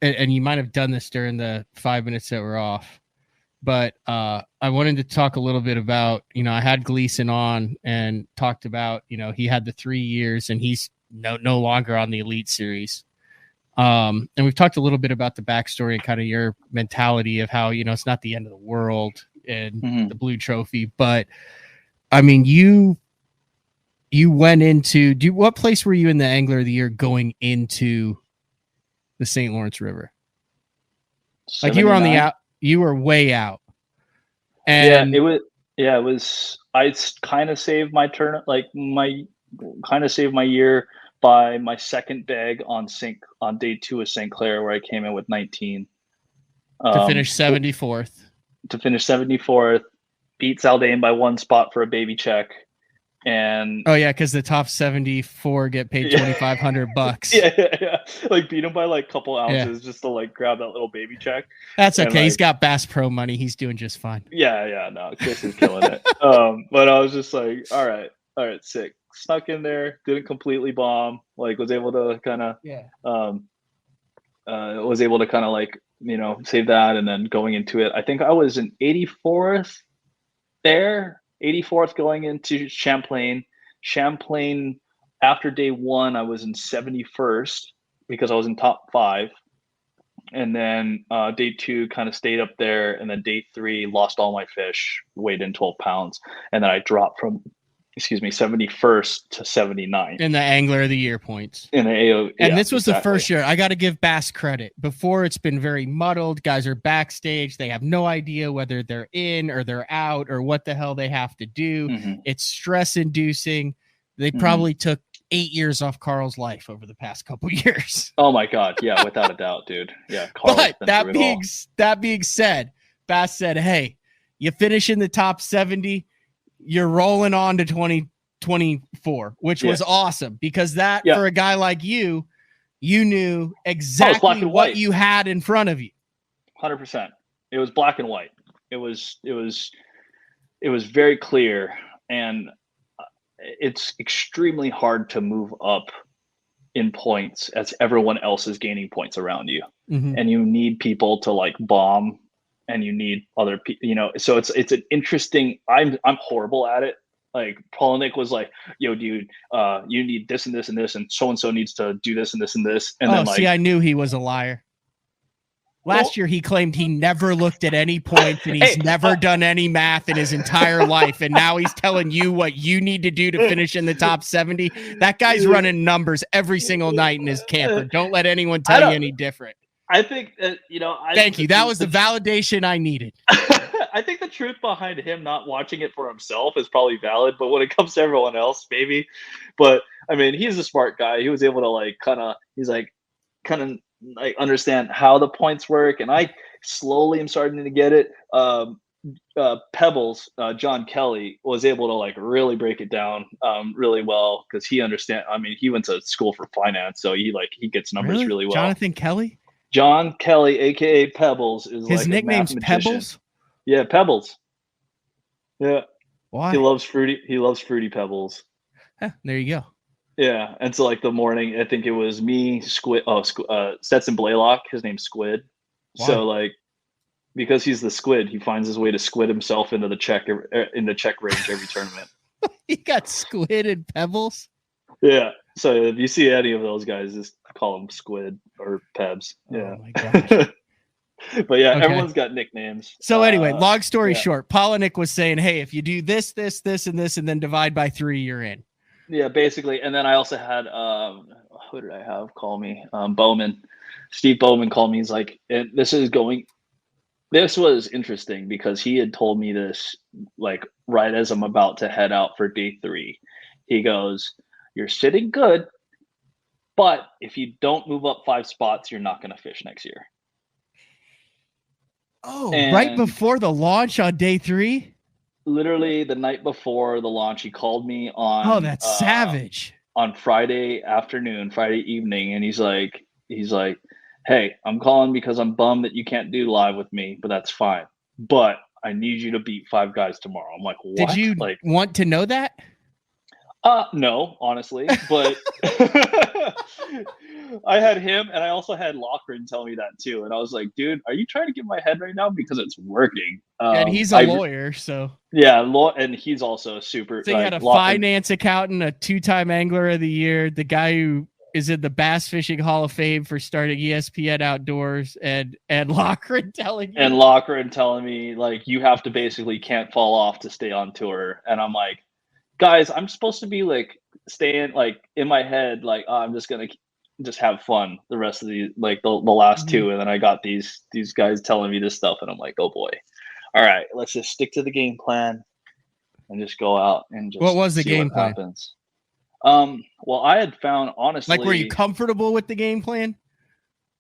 and you might have done this during the 5 minutes that were off, but I wanted to talk a little bit about, I had Gleason on and talked about, he had the 3 years and he's no longer on the Elite Series. And we've talked a little bit about the backstory and kind of your mentality of how, it's not the end of the world and the Blue Trophy, but I mean, you went into, what place were you in the Angler of the Year going into the St. Lawrence River? 79? You were on the out, you were way out. And it was, I kind of saved my turn, saved my year by my second bag on day 2 of St. Clair, where I came in with 19. To finish 74th. To finish 74th, beat Zaldane by 1 spot for a baby check. And because the top 74 get paid $2,500. Yeah. Beat him by a couple ounces just to grab that little baby check. That's okay. He's got Bass Pro money. He's doing just fine. Yeah. No, Chris is killing it. But I was just like, all right, sick. Snuck in there, didn't completely bomb. Was able to kind of save that, and then going into it, I think I was in 84th there. 84th going into Champlain. After day 1, I was in 71st because I was in top 5. And then day 2 kind of stayed up there. And then day 3 lost all my fish, weighed in 12 pounds. And then I dropped from 71st to 79th in the Angler of the Year points. in the AO. And this was the first year. I got to give Bass credit. Before, it's been very muddled. Guys are backstage. They have no idea whether they're in or they're out or what the hell they have to do. Mm-hmm. It's stress-inducing. They probably took 8 years off Carl's life over the past couple years. Oh my God. Yeah, without a doubt, dude. Yeah. Carl's But that being said, Bass said, hey, you finish in the top 70, you're rolling on to 2024, which was awesome because for a guy like you knew exactly what you had in front of you. 100%. It was black and white. It was very clear, and it's extremely hard to move up in points as everyone else is gaining points around you. Mm-hmm. And you need people to like bomb, and you need other people, so it's an interesting, I'm horrible at it. Like Polinick was like, yo, dude, you need this and this and this, and so needs to do this and this and this. And then I knew he was a liar. Last year, he claimed he never looked at any points and he's never done any math in his entire life. And now he's telling you what you need to do to finish in the top 70. That guy's running numbers every single night in his camper. Don't let anyone tell you any different. I think, thank you. That was the validation I needed. I think the truth behind him not watching it for himself is probably valid, but when it comes to everyone else, maybe. But I mean, he's a smart guy. He was able to understand how the points work, and I slowly am starting to get it. Pebbles, John Kelly was able to like really break it down really well because he understand. I mean, he went to school for finance, so he gets numbers really well. Jonathan Kelly? John Kelly, aka Pebbles, is his nickname's Pebbles. Yeah, Pebbles. Yeah. Why? He loves fruity Pebbles. There you go. Yeah, and so like the morning, I think it was me, Squid. Stetson Blaylock. His name's Squid. Why? So like, because he's the squid, he finds his way to squid himself into the check range every tournament. He got Squid and Pebbles. Yeah. So if you see any of those guys, just call them Squid or Pebs. Yeah. Oh my gosh. But yeah, everyone's got nicknames. So anyway, long story short, Polinick was saying, hey, if you do this, this, this, and this, and then divide by 3, you're in. Yeah, basically. And then I also had, who did I have call me? Bowman. Steve Bowman called me. He's like, this was interesting because he had told me this like right as I'm about to head out for day 3. He goes, you're sitting good, but if you don't move up 5 spots, you're not going to fish next year. Oh, right before the launch on day 3? Literally the night before the launch, he called me on. Oh, that's savage. On Friday evening, and he's like, hey, I'm calling because I'm bummed that you can't do live with me, but that's fine. But I need you to beat 5 guys tomorrow. I'm like, what? Did you want to know that? No, honestly, but I had him, and I also had Lochran tell me that too. And I was like, dude, are you trying to get my head right now? Because it's working. And he's a lawyer, so. Yeah, and he's also super. So he had a finance accountant, a 2-time Angler of the Year, the guy who is in the Bass Fishing Hall of Fame for starting ESPN Outdoors, and Lochran telling you. And Lochran telling me, like, you have to basically can't fall off to stay on tour. And I'm like, guys, I'm supposed to be like staying like in my head, like, oh, I'm just gonna just have fun the rest of the like the last 2, and then I got these guys telling me this stuff, and I'm like, oh boy, all right, let's just stick to the game plan and just go out and just. What was the game plan? Happens. Well, I had found, honestly, like, were you comfortable with the game plan?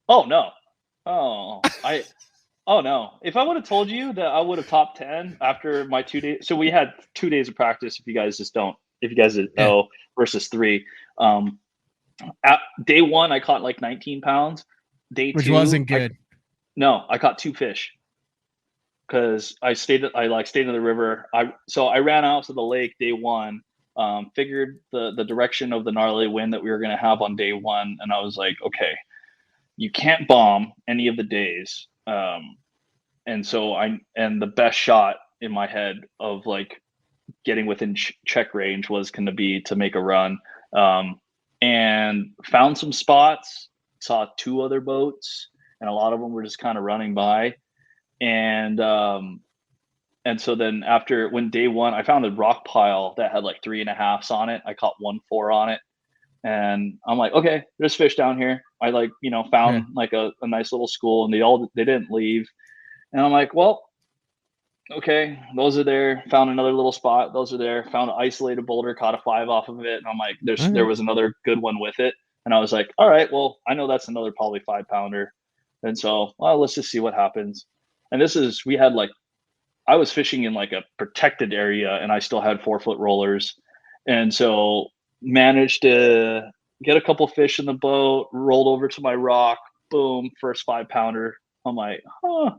Oh no, Oh no! If I would have told you that I would have top 10 after my 2 days, so we had 2 days of practice. If you guys didn't know, versus 3. At day 1, I caught like 19 pounds. Day 2, which wasn't good. I caught 2 fish because I stayed in the river. I ran out to the lake day 1. Figured the direction of the gnarly wind that we were going to have on day 1, and I was like, okay, you can't bomb any of the days. And so the best shot in my head of like getting within check range was going to be to make a run, and found some spots, saw 2 other boats, and a lot of them were just kind of running by. And And so then when day one, I found a rock pile that had like 3.5s on it. I caught 1.4 on it. And I'm like, okay, there's fish down here. I Yeah. found like a nice little school, and they didn't leave. And I'm like, well, okay, those are there. Found another little spot. Those are there. Found an isolated boulder, caught a 5 off of it. And I'm like, there Okay. was another good one with it. And I was like, all right, well, I know that's another probably 5-pounder. And so, well, let's just see what happens. And I was fishing in like a protected area, and I still had 4-foot rollers. And so managed to get a couple fish in the boat, rolled over to my rock, boom, first 5-pounder. I'm like, huh.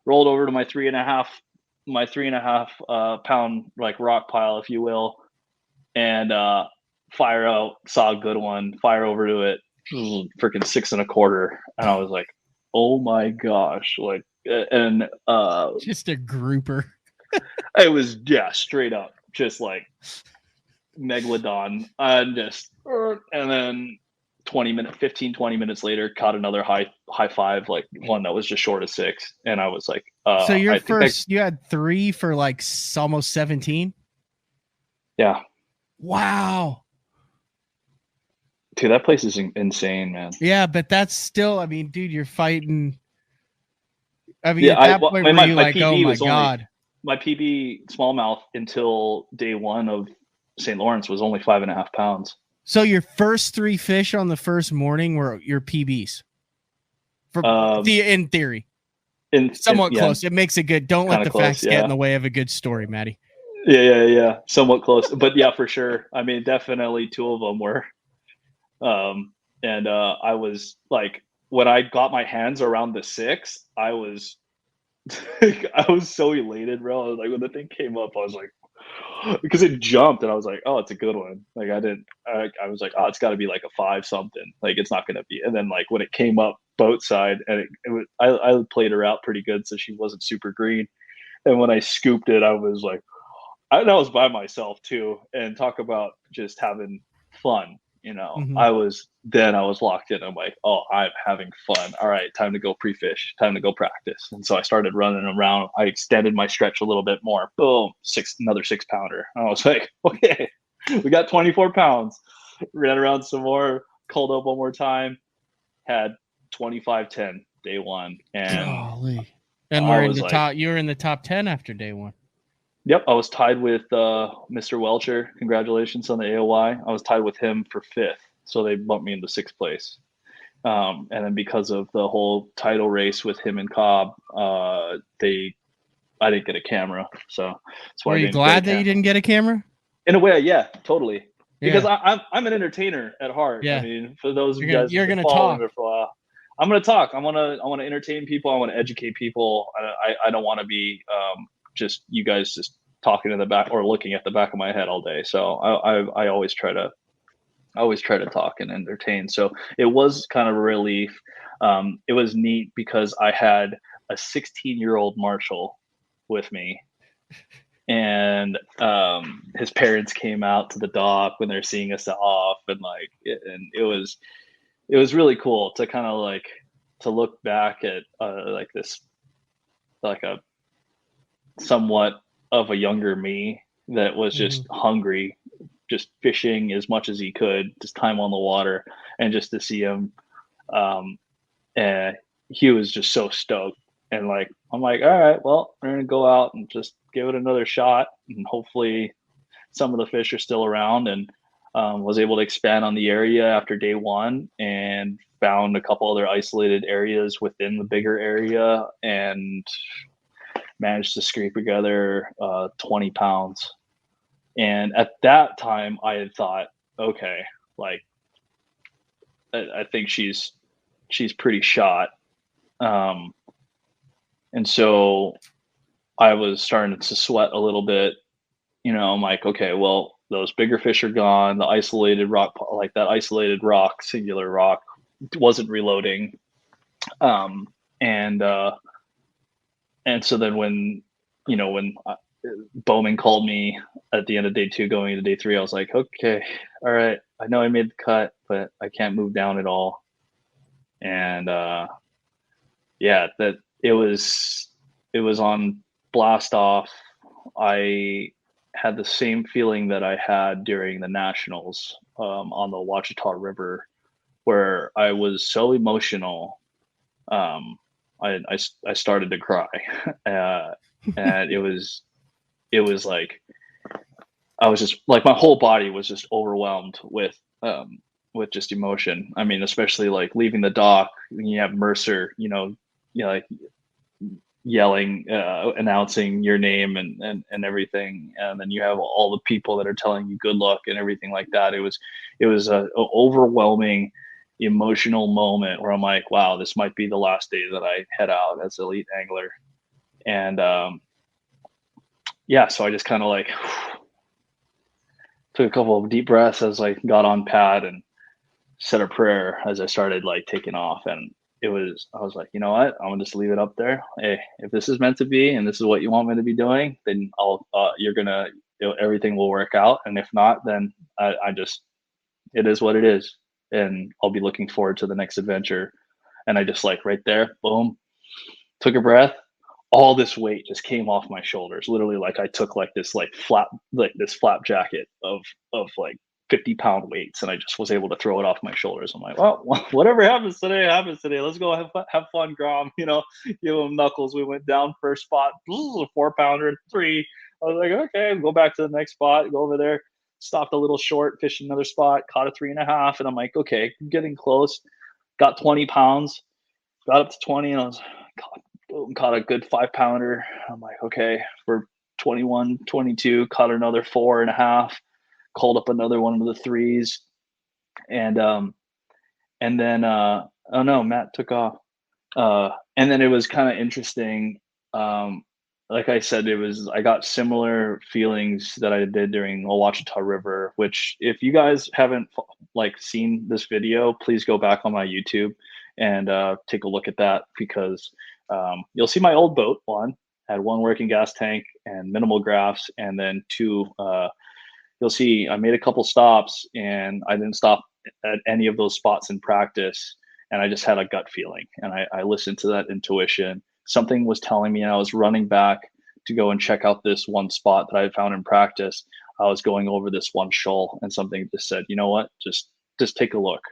Rolled over to my 3.5 pound like rock pile, if you will, and fire out, saw a good one, fire over to it, freaking 6.25. And I was like, oh my gosh, like, and Just a grouper. it was, yeah, straight up just like megalodon. And then 20 minutes later, caught another high 5, like one that was just short of 6. And I was like, So I think you had 3 for like almost 17. yeah, Wow. dude, that place is insane, man. Yeah, but that's still, I mean, dude, you're fighting. I mean, Yeah, at that point, were you my like, oh PB my was only God? my PB smallmouth until day one of St. Lawrence was only 5.5 pounds. So your first 3 fish on the first morning were your PBs. In theory. Somewhat close. It makes it good. Don't let the facts get in the way of a good story, Matty. Yeah. Somewhat close. But yeah, for sure. I mean, definitely 2 of them were. I was like, when I got my hands around the 6, I was I was so elated, bro. I was like, when the thing came up, I was like, because it jumped, and I was like, oh, it's a good one. Like I was like, oh, it's got to be like a 5 something. Like it's not gonna be. And then like when it came up boat side, and I played her out pretty good, so she wasn't super green. And when I scooped it, I was like, I was by myself too, and talk about just having fun. Mm-hmm. I was locked in. I'm like, oh, I'm having fun. All right, time to go pre-fish, time to go practice. And so I started running around. I extended my stretch a little bit more. Boom, another 6-pounder. I was like, okay, we got 24 pounds. Ran around some more, called up one more time, had 25-10 day one. And golly. And you were in the top 10 after day one. Yep, I was tied with Mr. Welcher. Congratulations on the AOY. I was tied with him for 5th, so they bumped me into 6th place. And then because of the whole title race with him and Cobb, I didn't get a camera. So that's why were you glad that you didn't get a camera? In a way, yeah, totally. Yeah. Because I'm an entertainer at heart. Yeah. I mean, for those of you guys you're gonna talk. Me for a while, I'm gonna talk. I want to entertain people. I want to educate people. I don't want to be just you guys just talking in the back or looking at the back of my head all day. So I always try to talk and entertain. So it was kind of a relief. It was neat because I had a 16-year-old Marshall with me, and his parents came out to the dock when they're seeing us off, and it was really cool to kind of like to look back at like this, like a somewhat of a younger me that was just hungry, just fishing as much as he could, just time on the water, and just to see him, and he was just so stoked. And like, I'm like, all right, well, we're gonna go out and just give it another shot, and hopefully some of the fish are still around. And was able to expand on the area after day one, and found a couple other isolated areas within the bigger area, and managed to scrape together 20 pounds. And at that time, I had thought, okay, like I think she's pretty shot. And so I was starting to sweat a little bit. I'm like, okay, well, those bigger fish are gone. The isolated rock, like that isolated rock, singular rock, wasn't reloading. And so then when Bowman called me at the end of day 2 going into day 3, I was like, okay, all right, I know I made the cut, but I can't move down at all. And that it was on blast off. I had the same feeling that I had during the nationals on the Ouachita River, where I was so emotional. Um, I started to cry, and it was like I was just like my whole body was just overwhelmed with just emotion. I mean, especially like leaving the dock, and you have Mercer, like yelling, announcing your name and everything, and then you have all the people that are telling you good luck and everything like that. It was a overwhelming emotional moment where I'm like, wow, this might be the last day that I head out as an elite angler. And yeah, so I just kind of like took a couple of deep breaths as I got on pad and said a prayer as I started like taking off. And I was like, you know what, I'm gonna just leave it up there. Hey, if this is meant to be and this is what you want me to be doing, then everything will work out. And if not, then I just, it is what it is. And I'll be looking forward to the next adventure. And I just like right there, boom, took a breath. All this weight just came off my shoulders. Literally, like I took like this flap jacket of like 50-pound weights, and I just was able to throw it off my shoulders. I'm like, well, whatever happens today, happens today. Let's go have fun, Grom. Give him knuckles. We went down first spot, a 4-pounder, 3. I was like, okay, go back to the next spot, go over there. Stopped a little short, fished another spot, caught a 3.5, and I'm like, okay, I'm getting close. Got 20 pounds, got up to 20, and I was, God, boom, caught a good 5-pounder. I'm like, okay, for 21, 22, caught another 4.5, called up another one of the 3s, and then oh no, Matt took off. And then it was kind of interesting. Like I said, I got similar feelings that I did during the Ouachita River, which if you guys haven't like seen this video, please go back on my YouTube and take a look at that, because you'll see my old boat. Had one working gas tank and minimal graphs, and then 2, you'll see I made a couple stops, and I didn't stop at any of those spots in practice. And I just had a gut feeling, and I listened to that intuition. Something was telling me, and I was running back to go and check out this one spot that I had found in practice. I was going over this one shoal, and something just said, you know what, just take a look.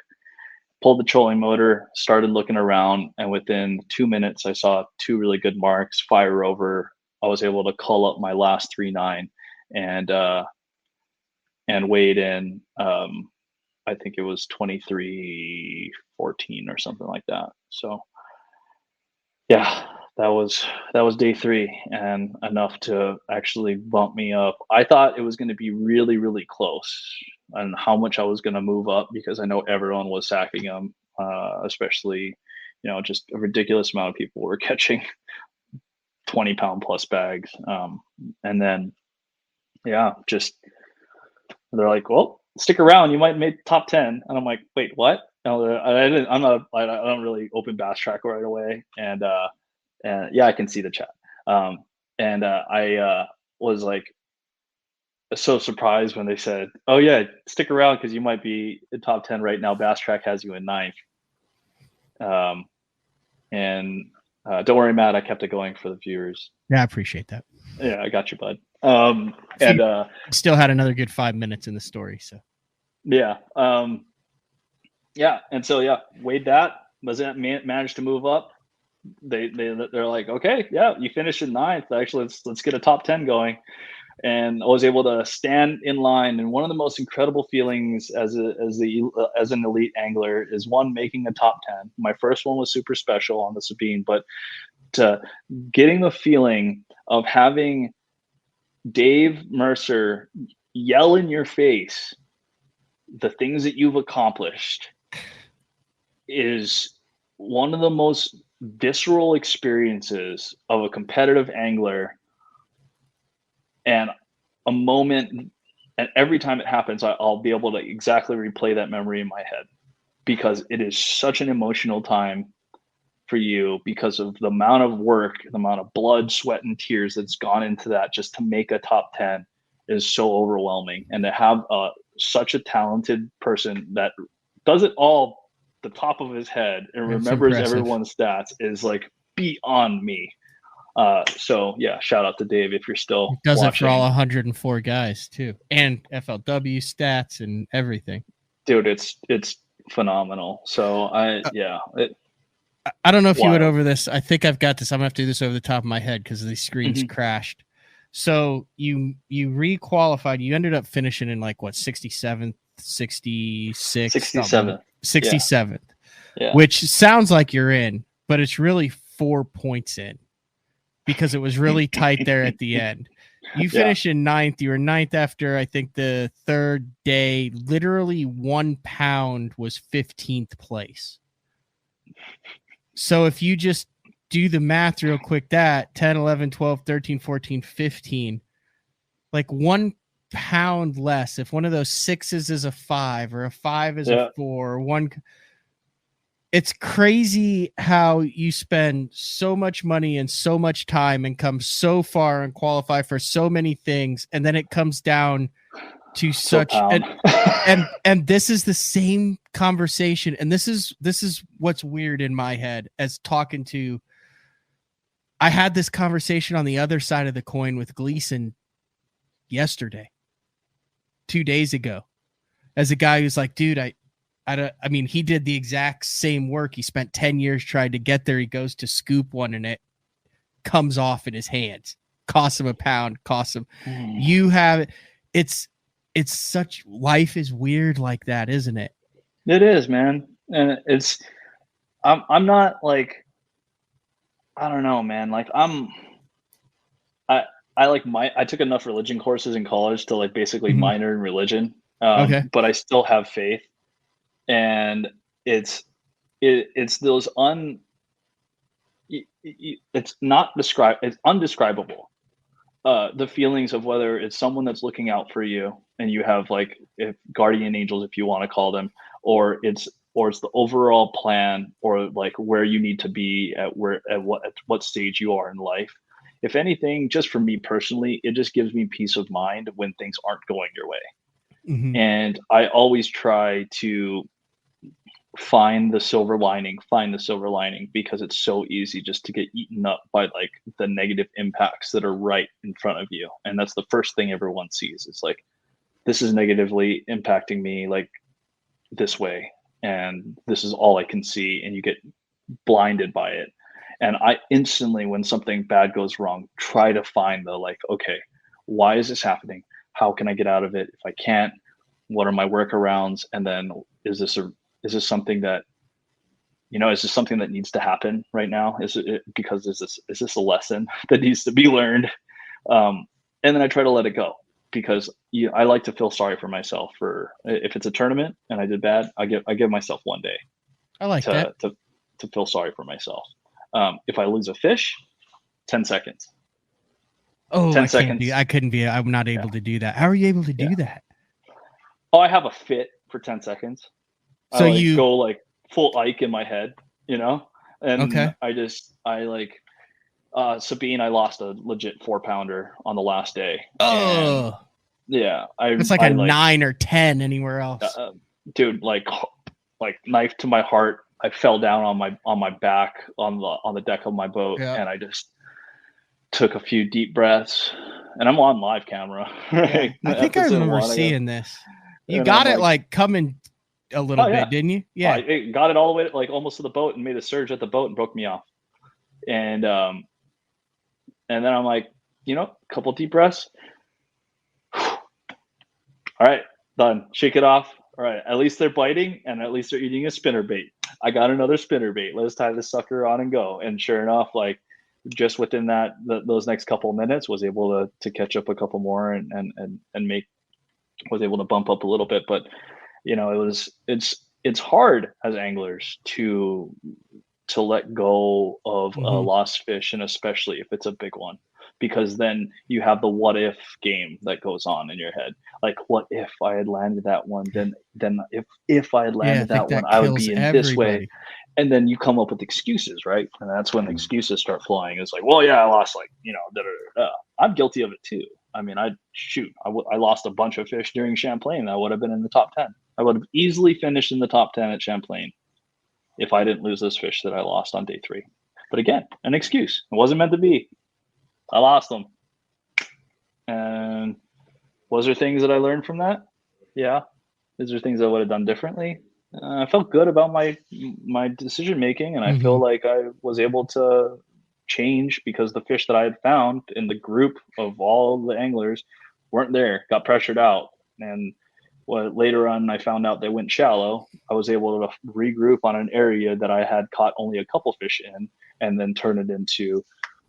Pulled the trolling motor, started looking around, and within 2 minutes, I saw 2 really good marks, fire over. I was able to cull up my last 3.9 and weighed in. I think it was 23.14 or something like that. So yeah, that was day 3, and enough to actually bump me up. I thought it was going to be really, really close on how much I was going to move up, because I know everyone was sacking them, especially, just a ridiculous amount of people were catching 20-pound plus bags. And then, yeah, just, they're like, well, stick around, you might make top 10. And I'm like, wait, what? No, I don't really open Bass Track right away. And yeah, I can see the chat. And I was like so surprised when they said, oh yeah, stick around because you might be in top 10 right now. Bass Track has you in 9th. And don't worry, Matt, I kept it going for the viewers. Yeah, I appreciate that. Yeah, I got you, bud. And still had another good 5 minutes in the story. So yeah. Yeah. And so, yeah, weighed that. Managed to move up. They're like, okay, yeah, you finished in 9th. Actually, let's get a top 10 going. And I was able to stand in line. And one of the most incredible feelings as an elite angler is, one, making a top 10. My first one was super special on the Sabine, but to getting the feeling of having Dave Mercer yell in your face the things that you've accomplished is one of the most visceral experiences of a competitive angler, and a moment, and every time it happens, I'll be able to exactly replay that memory in my head, because it is such an emotional time for you, because of the amount of work, the amount of blood, sweat, and tears that's gone into that just to make a top 10 is so overwhelming. And to have such a talented person that does it all the top of his head and remembers everyone's stats is like beyond me. So yeah, shout out to Dave if you're still He does watching. it for all 104 guys too, and FLW stats and everything. Dude, it's phenomenal. So I don't know if you went wild. over this. I think I've got this. I'm gonna have to do this over the top of my head because these screens crashed. So you re-qualified. You ended up finishing in like what, 67th, 66th, 67th. 67th, Yeah. which sounds like you're in, but it's really 4 points in because it was really tight there at the end. You finished in 9th. You were 9th after, I think, the third day. Literally 1 pound was 15th place. So if you just do the math real quick, that 10, 11, 12, 13, 14, 15, like 1 pound less. If one of those 6s is a 5 or a 5 is a 4, or one, it's crazy how you spend so much money and so much time and come so far and qualify for so many things, and then it comes down to such and this is the same conversation, and this is what's weird in my head as talking to. I had this conversation on the other side of the coin with Gleason yesterday, 2 days ago, as a guy who's like, dude, I mean, he did the exact same work. He spent 10 years trying to get there. He goes to scoop one and it comes off in his hands. Costs him a pound, costs him. You have it. It's such, life is weird like that, isn't it? It is, man. And I'm not like, I don't know, man. Like I took enough religion courses in college to like basically minor in religion. But I still have faith. And it's those it's undescribable. The feelings of whether it's someone that's looking out for you and you have like if guardian angels, if you want to call them, or it's the overall plan, or like where you need to be at what stage you are in life. If anything, just for me personally, it just gives me peace of mind when things aren't going your way. And I always try to find the silver lining, because it's so easy just to get eaten up by like the negative impacts that are right in front of you. And that's the first thing everyone sees. It's like, this is negatively impacting me like this way, and this is all I can see, and you get blinded by it. And I instantly, when something bad goes wrong, try to find the like, okay, why is this happening? How can I get out of it? If I can't, what are my workarounds? And then is this something that, is this something that needs to happen right now? Is this a lesson that needs to be learned? And then I try to let it go, because I like to feel sorry for myself for if it's a tournament and I did bad, I give myself 1 day. I like to feel sorry for myself. If I lose a fish, 10 seconds. Oh, 10 seconds. I'm not able to do that. How are you able to do that? Oh, I have a fit for 10 seconds. So you go like full Ike in my head, and okay. Sabine, I lost a legit 4-pounder on the last day. Oh, yeah. It's like 9 or 10 anywhere else. Dude, like knife to my heart. I fell down on my back on the deck of my boat, and I just took a few deep breaths, and I'm on live camera. Right? Yeah. I think I remember seeing this. You got it like coming a little bit, didn't you? Yeah. I got it all the way like almost to the boat and made a surge at the boat and broke me off. And then I'm like, a couple deep breaths. All right, done. Shake it off. All right, at least they're biting, and at least they're eating a spinner bait. I got another spinner bait. Let's tie this sucker on and go. And sure enough, like just within those next couple of minutes, was able to catch up a couple more and was able to bump up a little bit. But it's hard as anglers to let go of a lost fish, and especially if it's a big one, because then you have the what if game that goes on in your head. Like, what if I had landed that one? Then if I had landed that one, I would be in this way. And then you come up with excuses, right? And that's when excuses start flying. It's like, well, yeah, I lost I'm guilty of it too. I mean, I lost a bunch of fish during Champlain. I would have been in the top 10. I would have easily finished in the top 10 at Champlain if I didn't lose those fish that I lost on day 3. But again, an excuse. It wasn't meant to be. I lost them. And was there things that I learned from that? Yeah. Is there things I would have done differently? I felt good about my decision making, and I Mm-hmm. feel like I was able to change because the fish that I had found in the group of all the anglers weren't there, got pressured out. And later on, I found out they went shallow. I was able to regroup on an area that I had caught only a couple fish in, and then turn it into.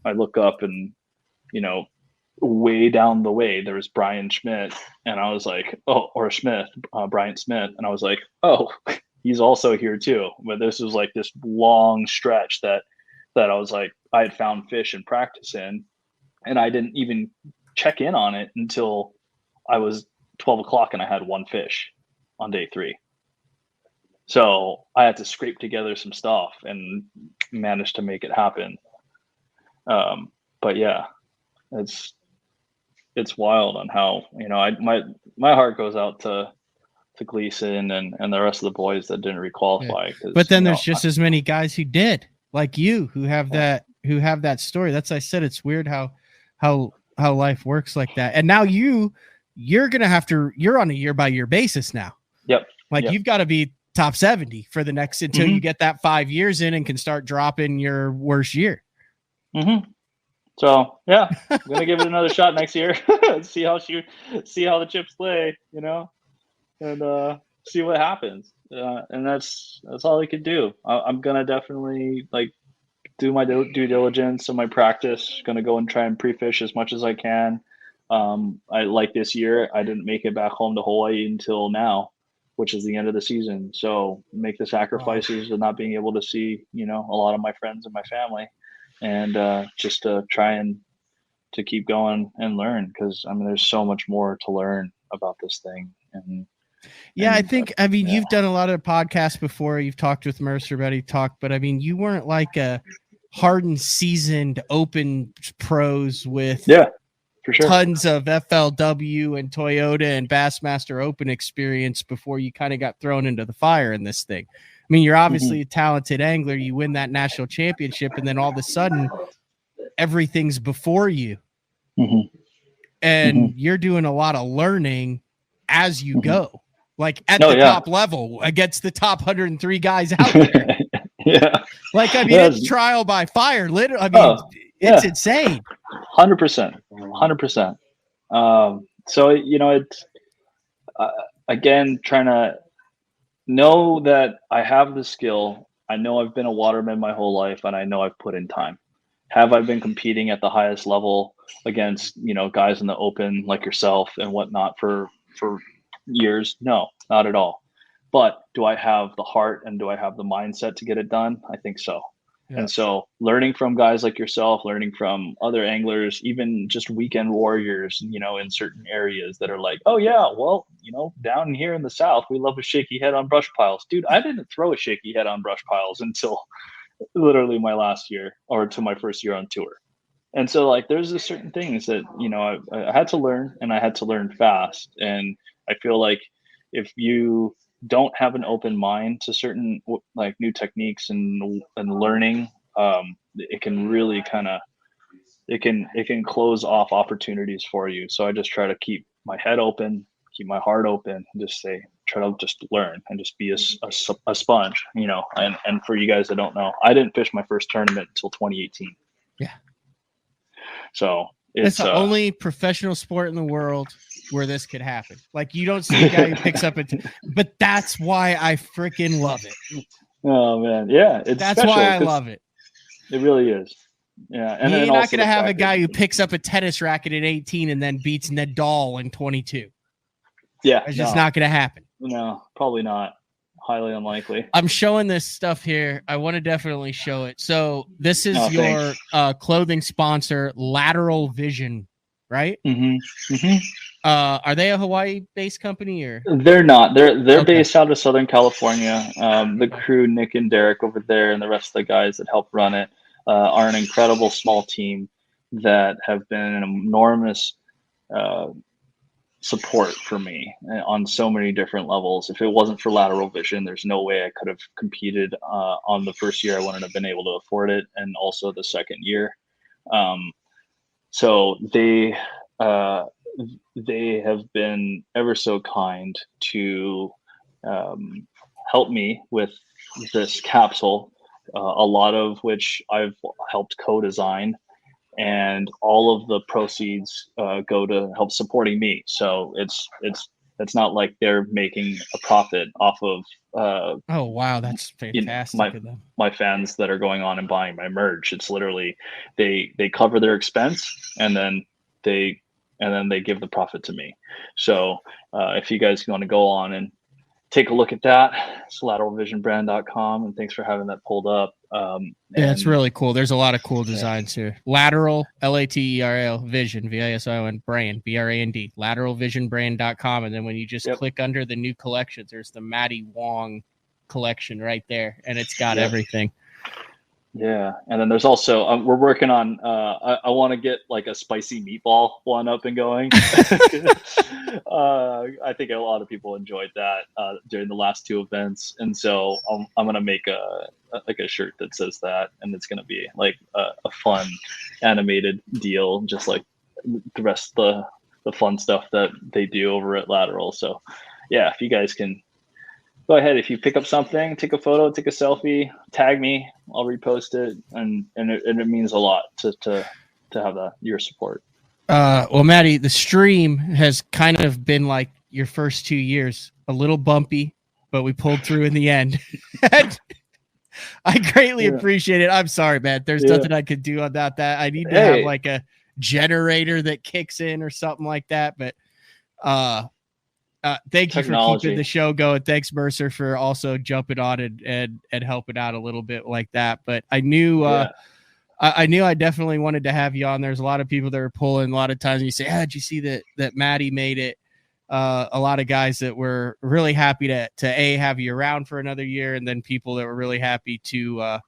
I look up and, you know, way down the way there was Brian Schmidt, and I was like, oh, or Smith, Brian Smith, and I was like, oh, he's also here too. But this was like this long stretch that I was like, I had found fish and practice in, and I didn't even check in on it until I was 12 o'clock and I had one fish on day 3. So I had to scrape together some stuff and manage to make it happen. But yeah, it's wild on how, you know, my heart goes out to Gleason and the rest of the boys that didn't requalify. Yeah. But then there's just as many guys who did, like you, who have that story. That's, I said, it's weird how life works like that. And now you're gonna have to, you're on a year by year basis now. Yep. Like yep. You've got to be top 70 for the next until Mm-hmm. you get that 5 years in and can start dropping your worst year. Mm-hmm. So yeah, I'm gonna give it another shot next year. see how the chips play, you know, and see what happens. And that's all I could do. I'm gonna definitely like do my due diligence and my practice. Gonna go and try and pre-fish as much as I can. I like this year. I didn't make it back home to Hawaii until now, which is the end of the season. So make the sacrifices of not being able to see, you know, a lot of my friends and my family. And just to try and to keep going and learn, because I mean there's so much more to learn about this thing. I think you've done a lot of podcasts before. You've talked with Mercer about it, but I mean you weren't like a hardened, seasoned open pros with for sure tons of FLW and Toyota and Bassmaster Open experience before you kind of got thrown into the fire in this thing. I mean, you're obviously a talented angler. You win that national championship, and then all of a sudden, everything's before you. And you're doing a lot of learning as you go, like at the top level against the top 103 guys out there. Like, I mean, it's trial by fire. Literally, I mean, it's insane. 100%. So, you know, it's again, trying to know that I have the skill. I know I've been a waterman my whole life, and I know I've put in time. Have I been competing at the highest level against, you know, guys in the open like yourself and whatnot for years? No, not at all. But do I have the heart and do I have the mindset to get it done? I think so. Yeah. And so learning from guys like yourself, learning from other anglers, even just weekend warriors, you know, in certain areas that are like, oh yeah, well, you know, down here in the South, we love a shaky head on brush piles. Dude, I didn't throw a shaky head on brush piles until literally my last year or to my first year on tour. And so like, there's just certain things that, you know, I had to learn, and I had to learn fast. And I feel like if you don't have an open mind to certain like new techniques and learning, it can really it can close off opportunities for you. So I just try to keep my head open, keep my heart open, and just try to just learn and just be a sponge, you know. And for you guys that don't know, I didn't fish my first tournament until 2018. Yeah. So it's the only professional sport in the world where this could happen. Like, you don't see a guy who picks up but that's why I freaking love it. Oh man. Yeah. That's why I love it. It really is. Yeah. And you're not going to have a guy who picks up a tennis racket at 18 and then beats Nadal in 22. Yeah. It's just not going to happen. No, probably not. Highly unlikely. I'm showing this stuff here. I want to definitely show it. So this is your clothing sponsor, Lateral Vision, right? Are they a Hawaii-based company or? They're not. They're based out of Southern California. The crew, Nick and Derek over there, and the rest of the guys that help run it are an incredible small team that have been an enormous support for me on so many different levels. If it wasn't for Lateral Vision, there's no way I could have competed on the first year. I wouldn't have been able to afford it, and also the second year. So they have been ever so kind to help me with this capsule, a lot of which I've helped co-design, and all of the proceeds go to help supporting me. So it's not like they're making a profit off of Oh wow, that's my fantastic of them. my fans that are going on and buying my merch. It's literally they cover their expense, and then they they give the profit to me. So if you guys want to go on and take a look at that, it's lateralvisionbrand.com, and thanks for having that pulled up. Yeah, it's And really cool. There's a lot of cool designs here. Lateral, Lateral, Vision, Vision, Brand, Brand, lateralvisionbrand.com. And then when you just Yep. click under the new collections, there's the Matty Wong collection right there. And it's got Yep. everything. Yeah, and then there's also we're working on. I want to get like a spicy meatball one up and going. I think a lot of people enjoyed that during the last two events, and so I'm gonna make a shirt that says that, and it's gonna be like a fun animated deal, just like the rest of the fun stuff that they do over at Lateral. So yeah, if you guys can go ahead, if you pick up something, take a photo, take a selfie, tag me, I'll repost it, and it means a lot to have your support. Well, Matty, the stream has kind of been like your first 2 years, a little bumpy, but we pulled through in the end. I greatly appreciate it. I'm sorry, man. There's nothing I could do about that. I need to have like a generator that kicks in or something like that. But thank you for keeping the show going. Thanks, Mercer, for also jumping on and helping out a little bit like that. But I knew I knew I definitely wanted to have you on. There's a lot of people that were pulling a lot of times. And you say, did you see that Matty made it? A lot of guys that were really happy to have you around for another year, and then people that were really happy to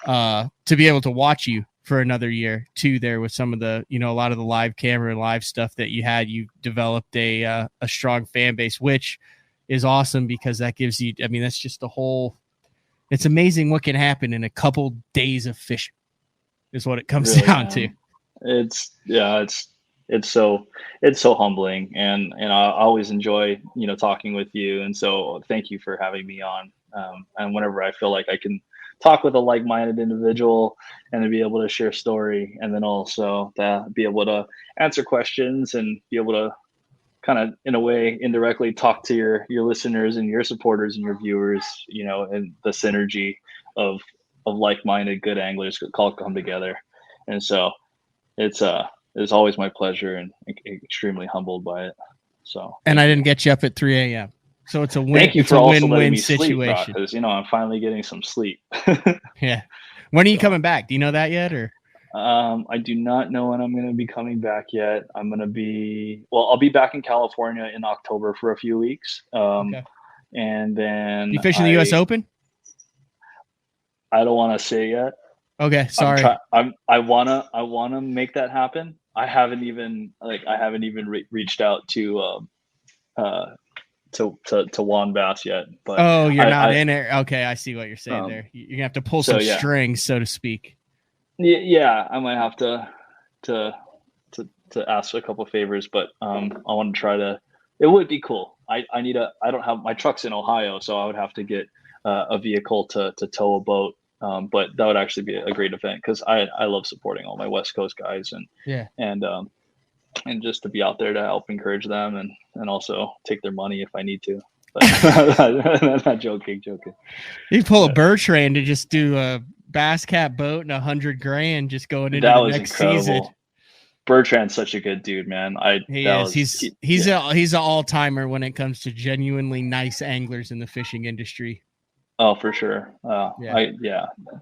be able to watch you for another year too. There with some of the, a lot of the live camera and live stuff that you had. You developed a strong fan base, which is awesome because that gives you. I mean, that's just the whole. It's amazing what can happen in a couple days of fishing. Is what it comes down to. It's so humbling, and I always enjoy talking with you, and so thank you for having me on. And whenever I feel like I can talk with a like-minded individual and to be able to share story, and then also to be able to answer questions and be able to kind of in a way indirectly talk to your listeners and your supporters and your viewers, and the synergy of like-minded good anglers all come together. And so it's always my pleasure and extremely humbled by it. So, and I didn't get you up at 3 a.m. So it's a win. Thank you it's for a also win-win situation. Because I'm finally getting some sleep. Yeah. When are you coming back? Do you know that yet, or? I do not know when I'm going to be coming back yet. I'll be back in California in October for a few weeks. Okay. And then you fishing the U.S. Open? I don't want to say yet. Okay, sorry. I wanna make that happen. I haven't even reached out to Juan Bass yet. But you're not in it. Okay, I see what you're saying there. You're gonna have to pull some strings, so to speak. Yeah, I might have to ask a couple favors, but I want to try to. It would be cool. I don't have my truck's in Ohio, so I would have to get a vehicle to tow a boat. But that would actually be a great event because I love supporting all my West Coast guys and just to be out there to help encourage them and also take their money if I need to. But not joking. You pull a Bertrand to just do a bass cap boat and $100,000 just going into the next season. Bertrand's such a good dude, man. He's an all-timer when it comes to genuinely nice anglers in the fishing industry. Oh, for sure.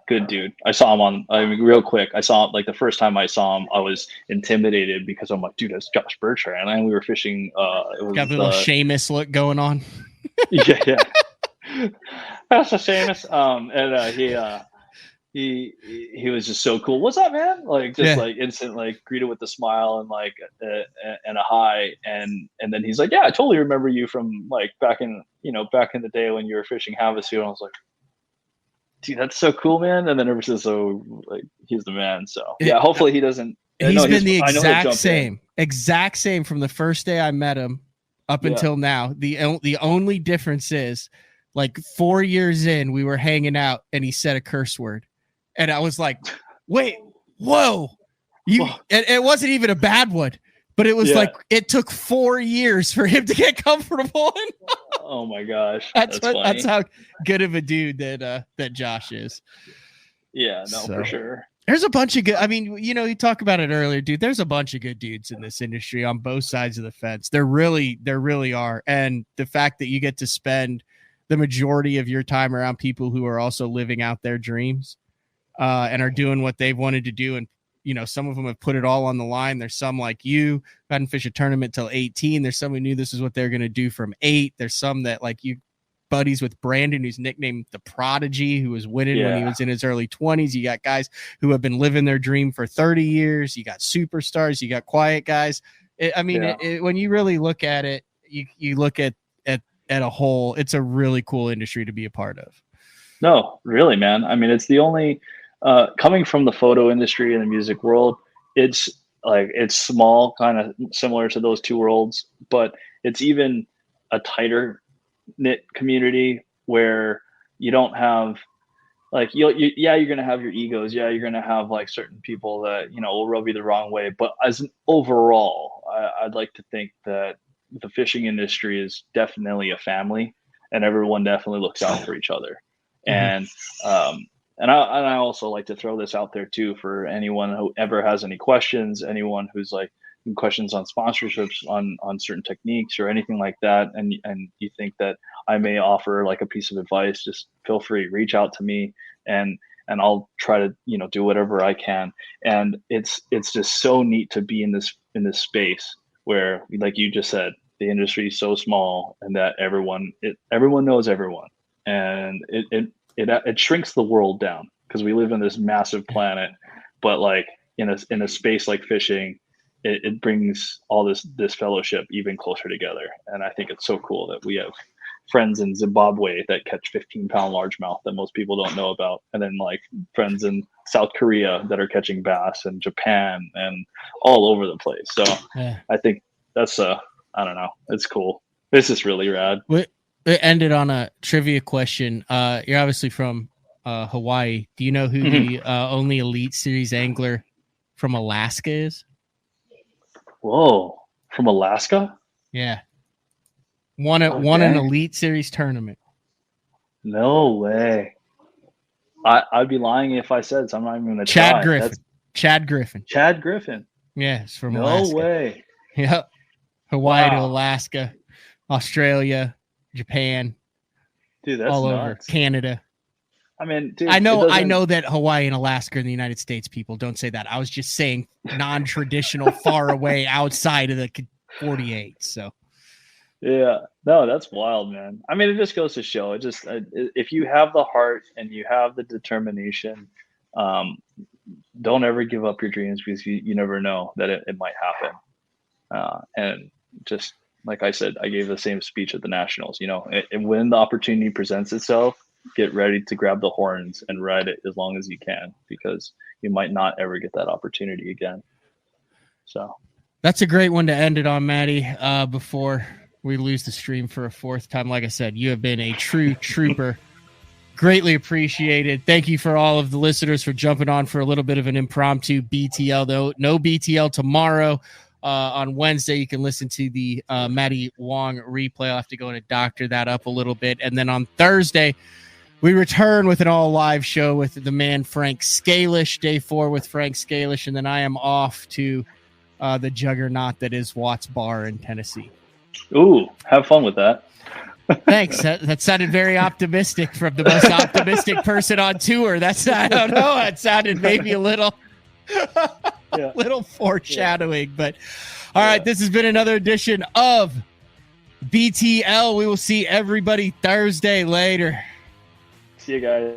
Good dude. I saw him real quick. I saw him, like the first time I saw him, I was intimidated because I'm like, dude, that's Josh Bertrand. And we were fishing. It was got the little Seamus look going on. Yeah. That's a Seamus. And he was just so cool. What's up, man? Like like instant, like greeted with a smile and like and a hi. And then he's like, yeah, I totally remember you from like back in the day when you were fishing Havasu. And I was like, dude, that's so cool, man. And then ever since, so like he's the man. So yeah, hopefully he doesn't He's been the exact same from the first day I met him up until now. The only difference is, like 4 years in, we were hanging out and he said a curse word, and I was like, "Wait, whoa!" It wasn't even a bad one, but it was like it took 4 years for him to get comfortable. Oh my gosh, that's how good of a dude that Josh is. Yeah, no, for sure. There's a bunch of good. I mean, you talk about it earlier, dude. There's a bunch of good dudes in this industry on both sides of the fence. There really are. And the fact that you get to spend the majority of your time around people who are also living out their dreams and are doing what they've wanted to do. And, some of them have put it all on the line. There's some like you who hadn't fished a tournament till 18. There's some who knew this is what they're going to do from 8. There's some that like you buddies with Brandon, who's nicknamed the Prodigy, who was winning when he was in his early 20s. You got guys who have been living their dream for 30 years. You got superstars. You got quiet guys. When you really look at it, you look at a whole, it's a really cool industry to be a part of. No, really, man. I mean, it's the only coming from the photo industry and the music world, it's small, kind of similar to those two worlds, but it's even a tighter knit community where you don't have like you're gonna have your egos, you're gonna have like certain people that will rub you the wrong way, but as an overall, I'd like to think that the fishing industry is definitely a family, and everyone definitely looks out for each other. And I also like to throw this out there too for anyone who ever has any questions, anyone who's like questions on sponsorships, on certain techniques or anything like that, and you think that I may offer like a piece of advice, just feel free, reach out to me, and I'll try to do whatever I can. And it's just so neat to be in this space where, like you just said, the industry is so small and that everyone knows everyone, and it shrinks the world down because we live in this massive planet, but like in a space like fishing, it brings all this fellowship even closer together. And I think it's so cool that we have friends in Zimbabwe that catch 15-pound largemouth that most people don't know about, and then like friends in South Korea that are catching bass, and Japan, and all over the place. So I think that's I don't know, it's cool. This is really rad. It ended on a trivia question. You're obviously from Hawaii. Do you know who the only Elite Series angler from Alaska is? Whoa, from Alaska? Yeah. Won an Elite Series tournament. No way. I'd be lying if I said so. I'm not even going to try. Chad Griffin. Chad Griffin. Yeah, it's from Alaska. No way. Yep. Hawaii to Alaska, Australia, Japan. Dude, that's all nuts. Over. Canada. I mean, dude, I know that Hawaii and Alaska are in the United States. People don't say that. I was just saying non-traditional, far away, outside of the 48. So, yeah, no, that's wild, man. I mean, it just goes to show. It just if you have the heart and you have the determination, don't ever give up your dreams, because you never know that it might happen. And just like I said, I gave the same speech at the Nationals. And when the opportunity presents itself, get ready to grab the horns and ride it as long as you can, because you might not ever get that opportunity again. So that's a great one to end it on, Matty. Before we lose the stream for a fourth time, like I said, you have been a true trooper. Greatly appreciated. Thank you for all of the listeners for jumping on for a little bit of an impromptu BTL, though. No BTL tomorrow. On Wednesday, you can listen to the Matty Wong replay. I'll have to go and doctor that up a little bit. And then on Thursday, we return with an all-live show with the man Frank Scalish, day 4 with Frank Scalish, and then I am off to the juggernaut that is Watts Bar in Tennessee. Ooh, have fun with that. Thanks. That sounded very optimistic from the most optimistic person on tour. I don't know. It sounded maybe a little... little foreshadowing, but all right, this has been another edition of BTL. We will see everybody Thursday. Later. See you guys.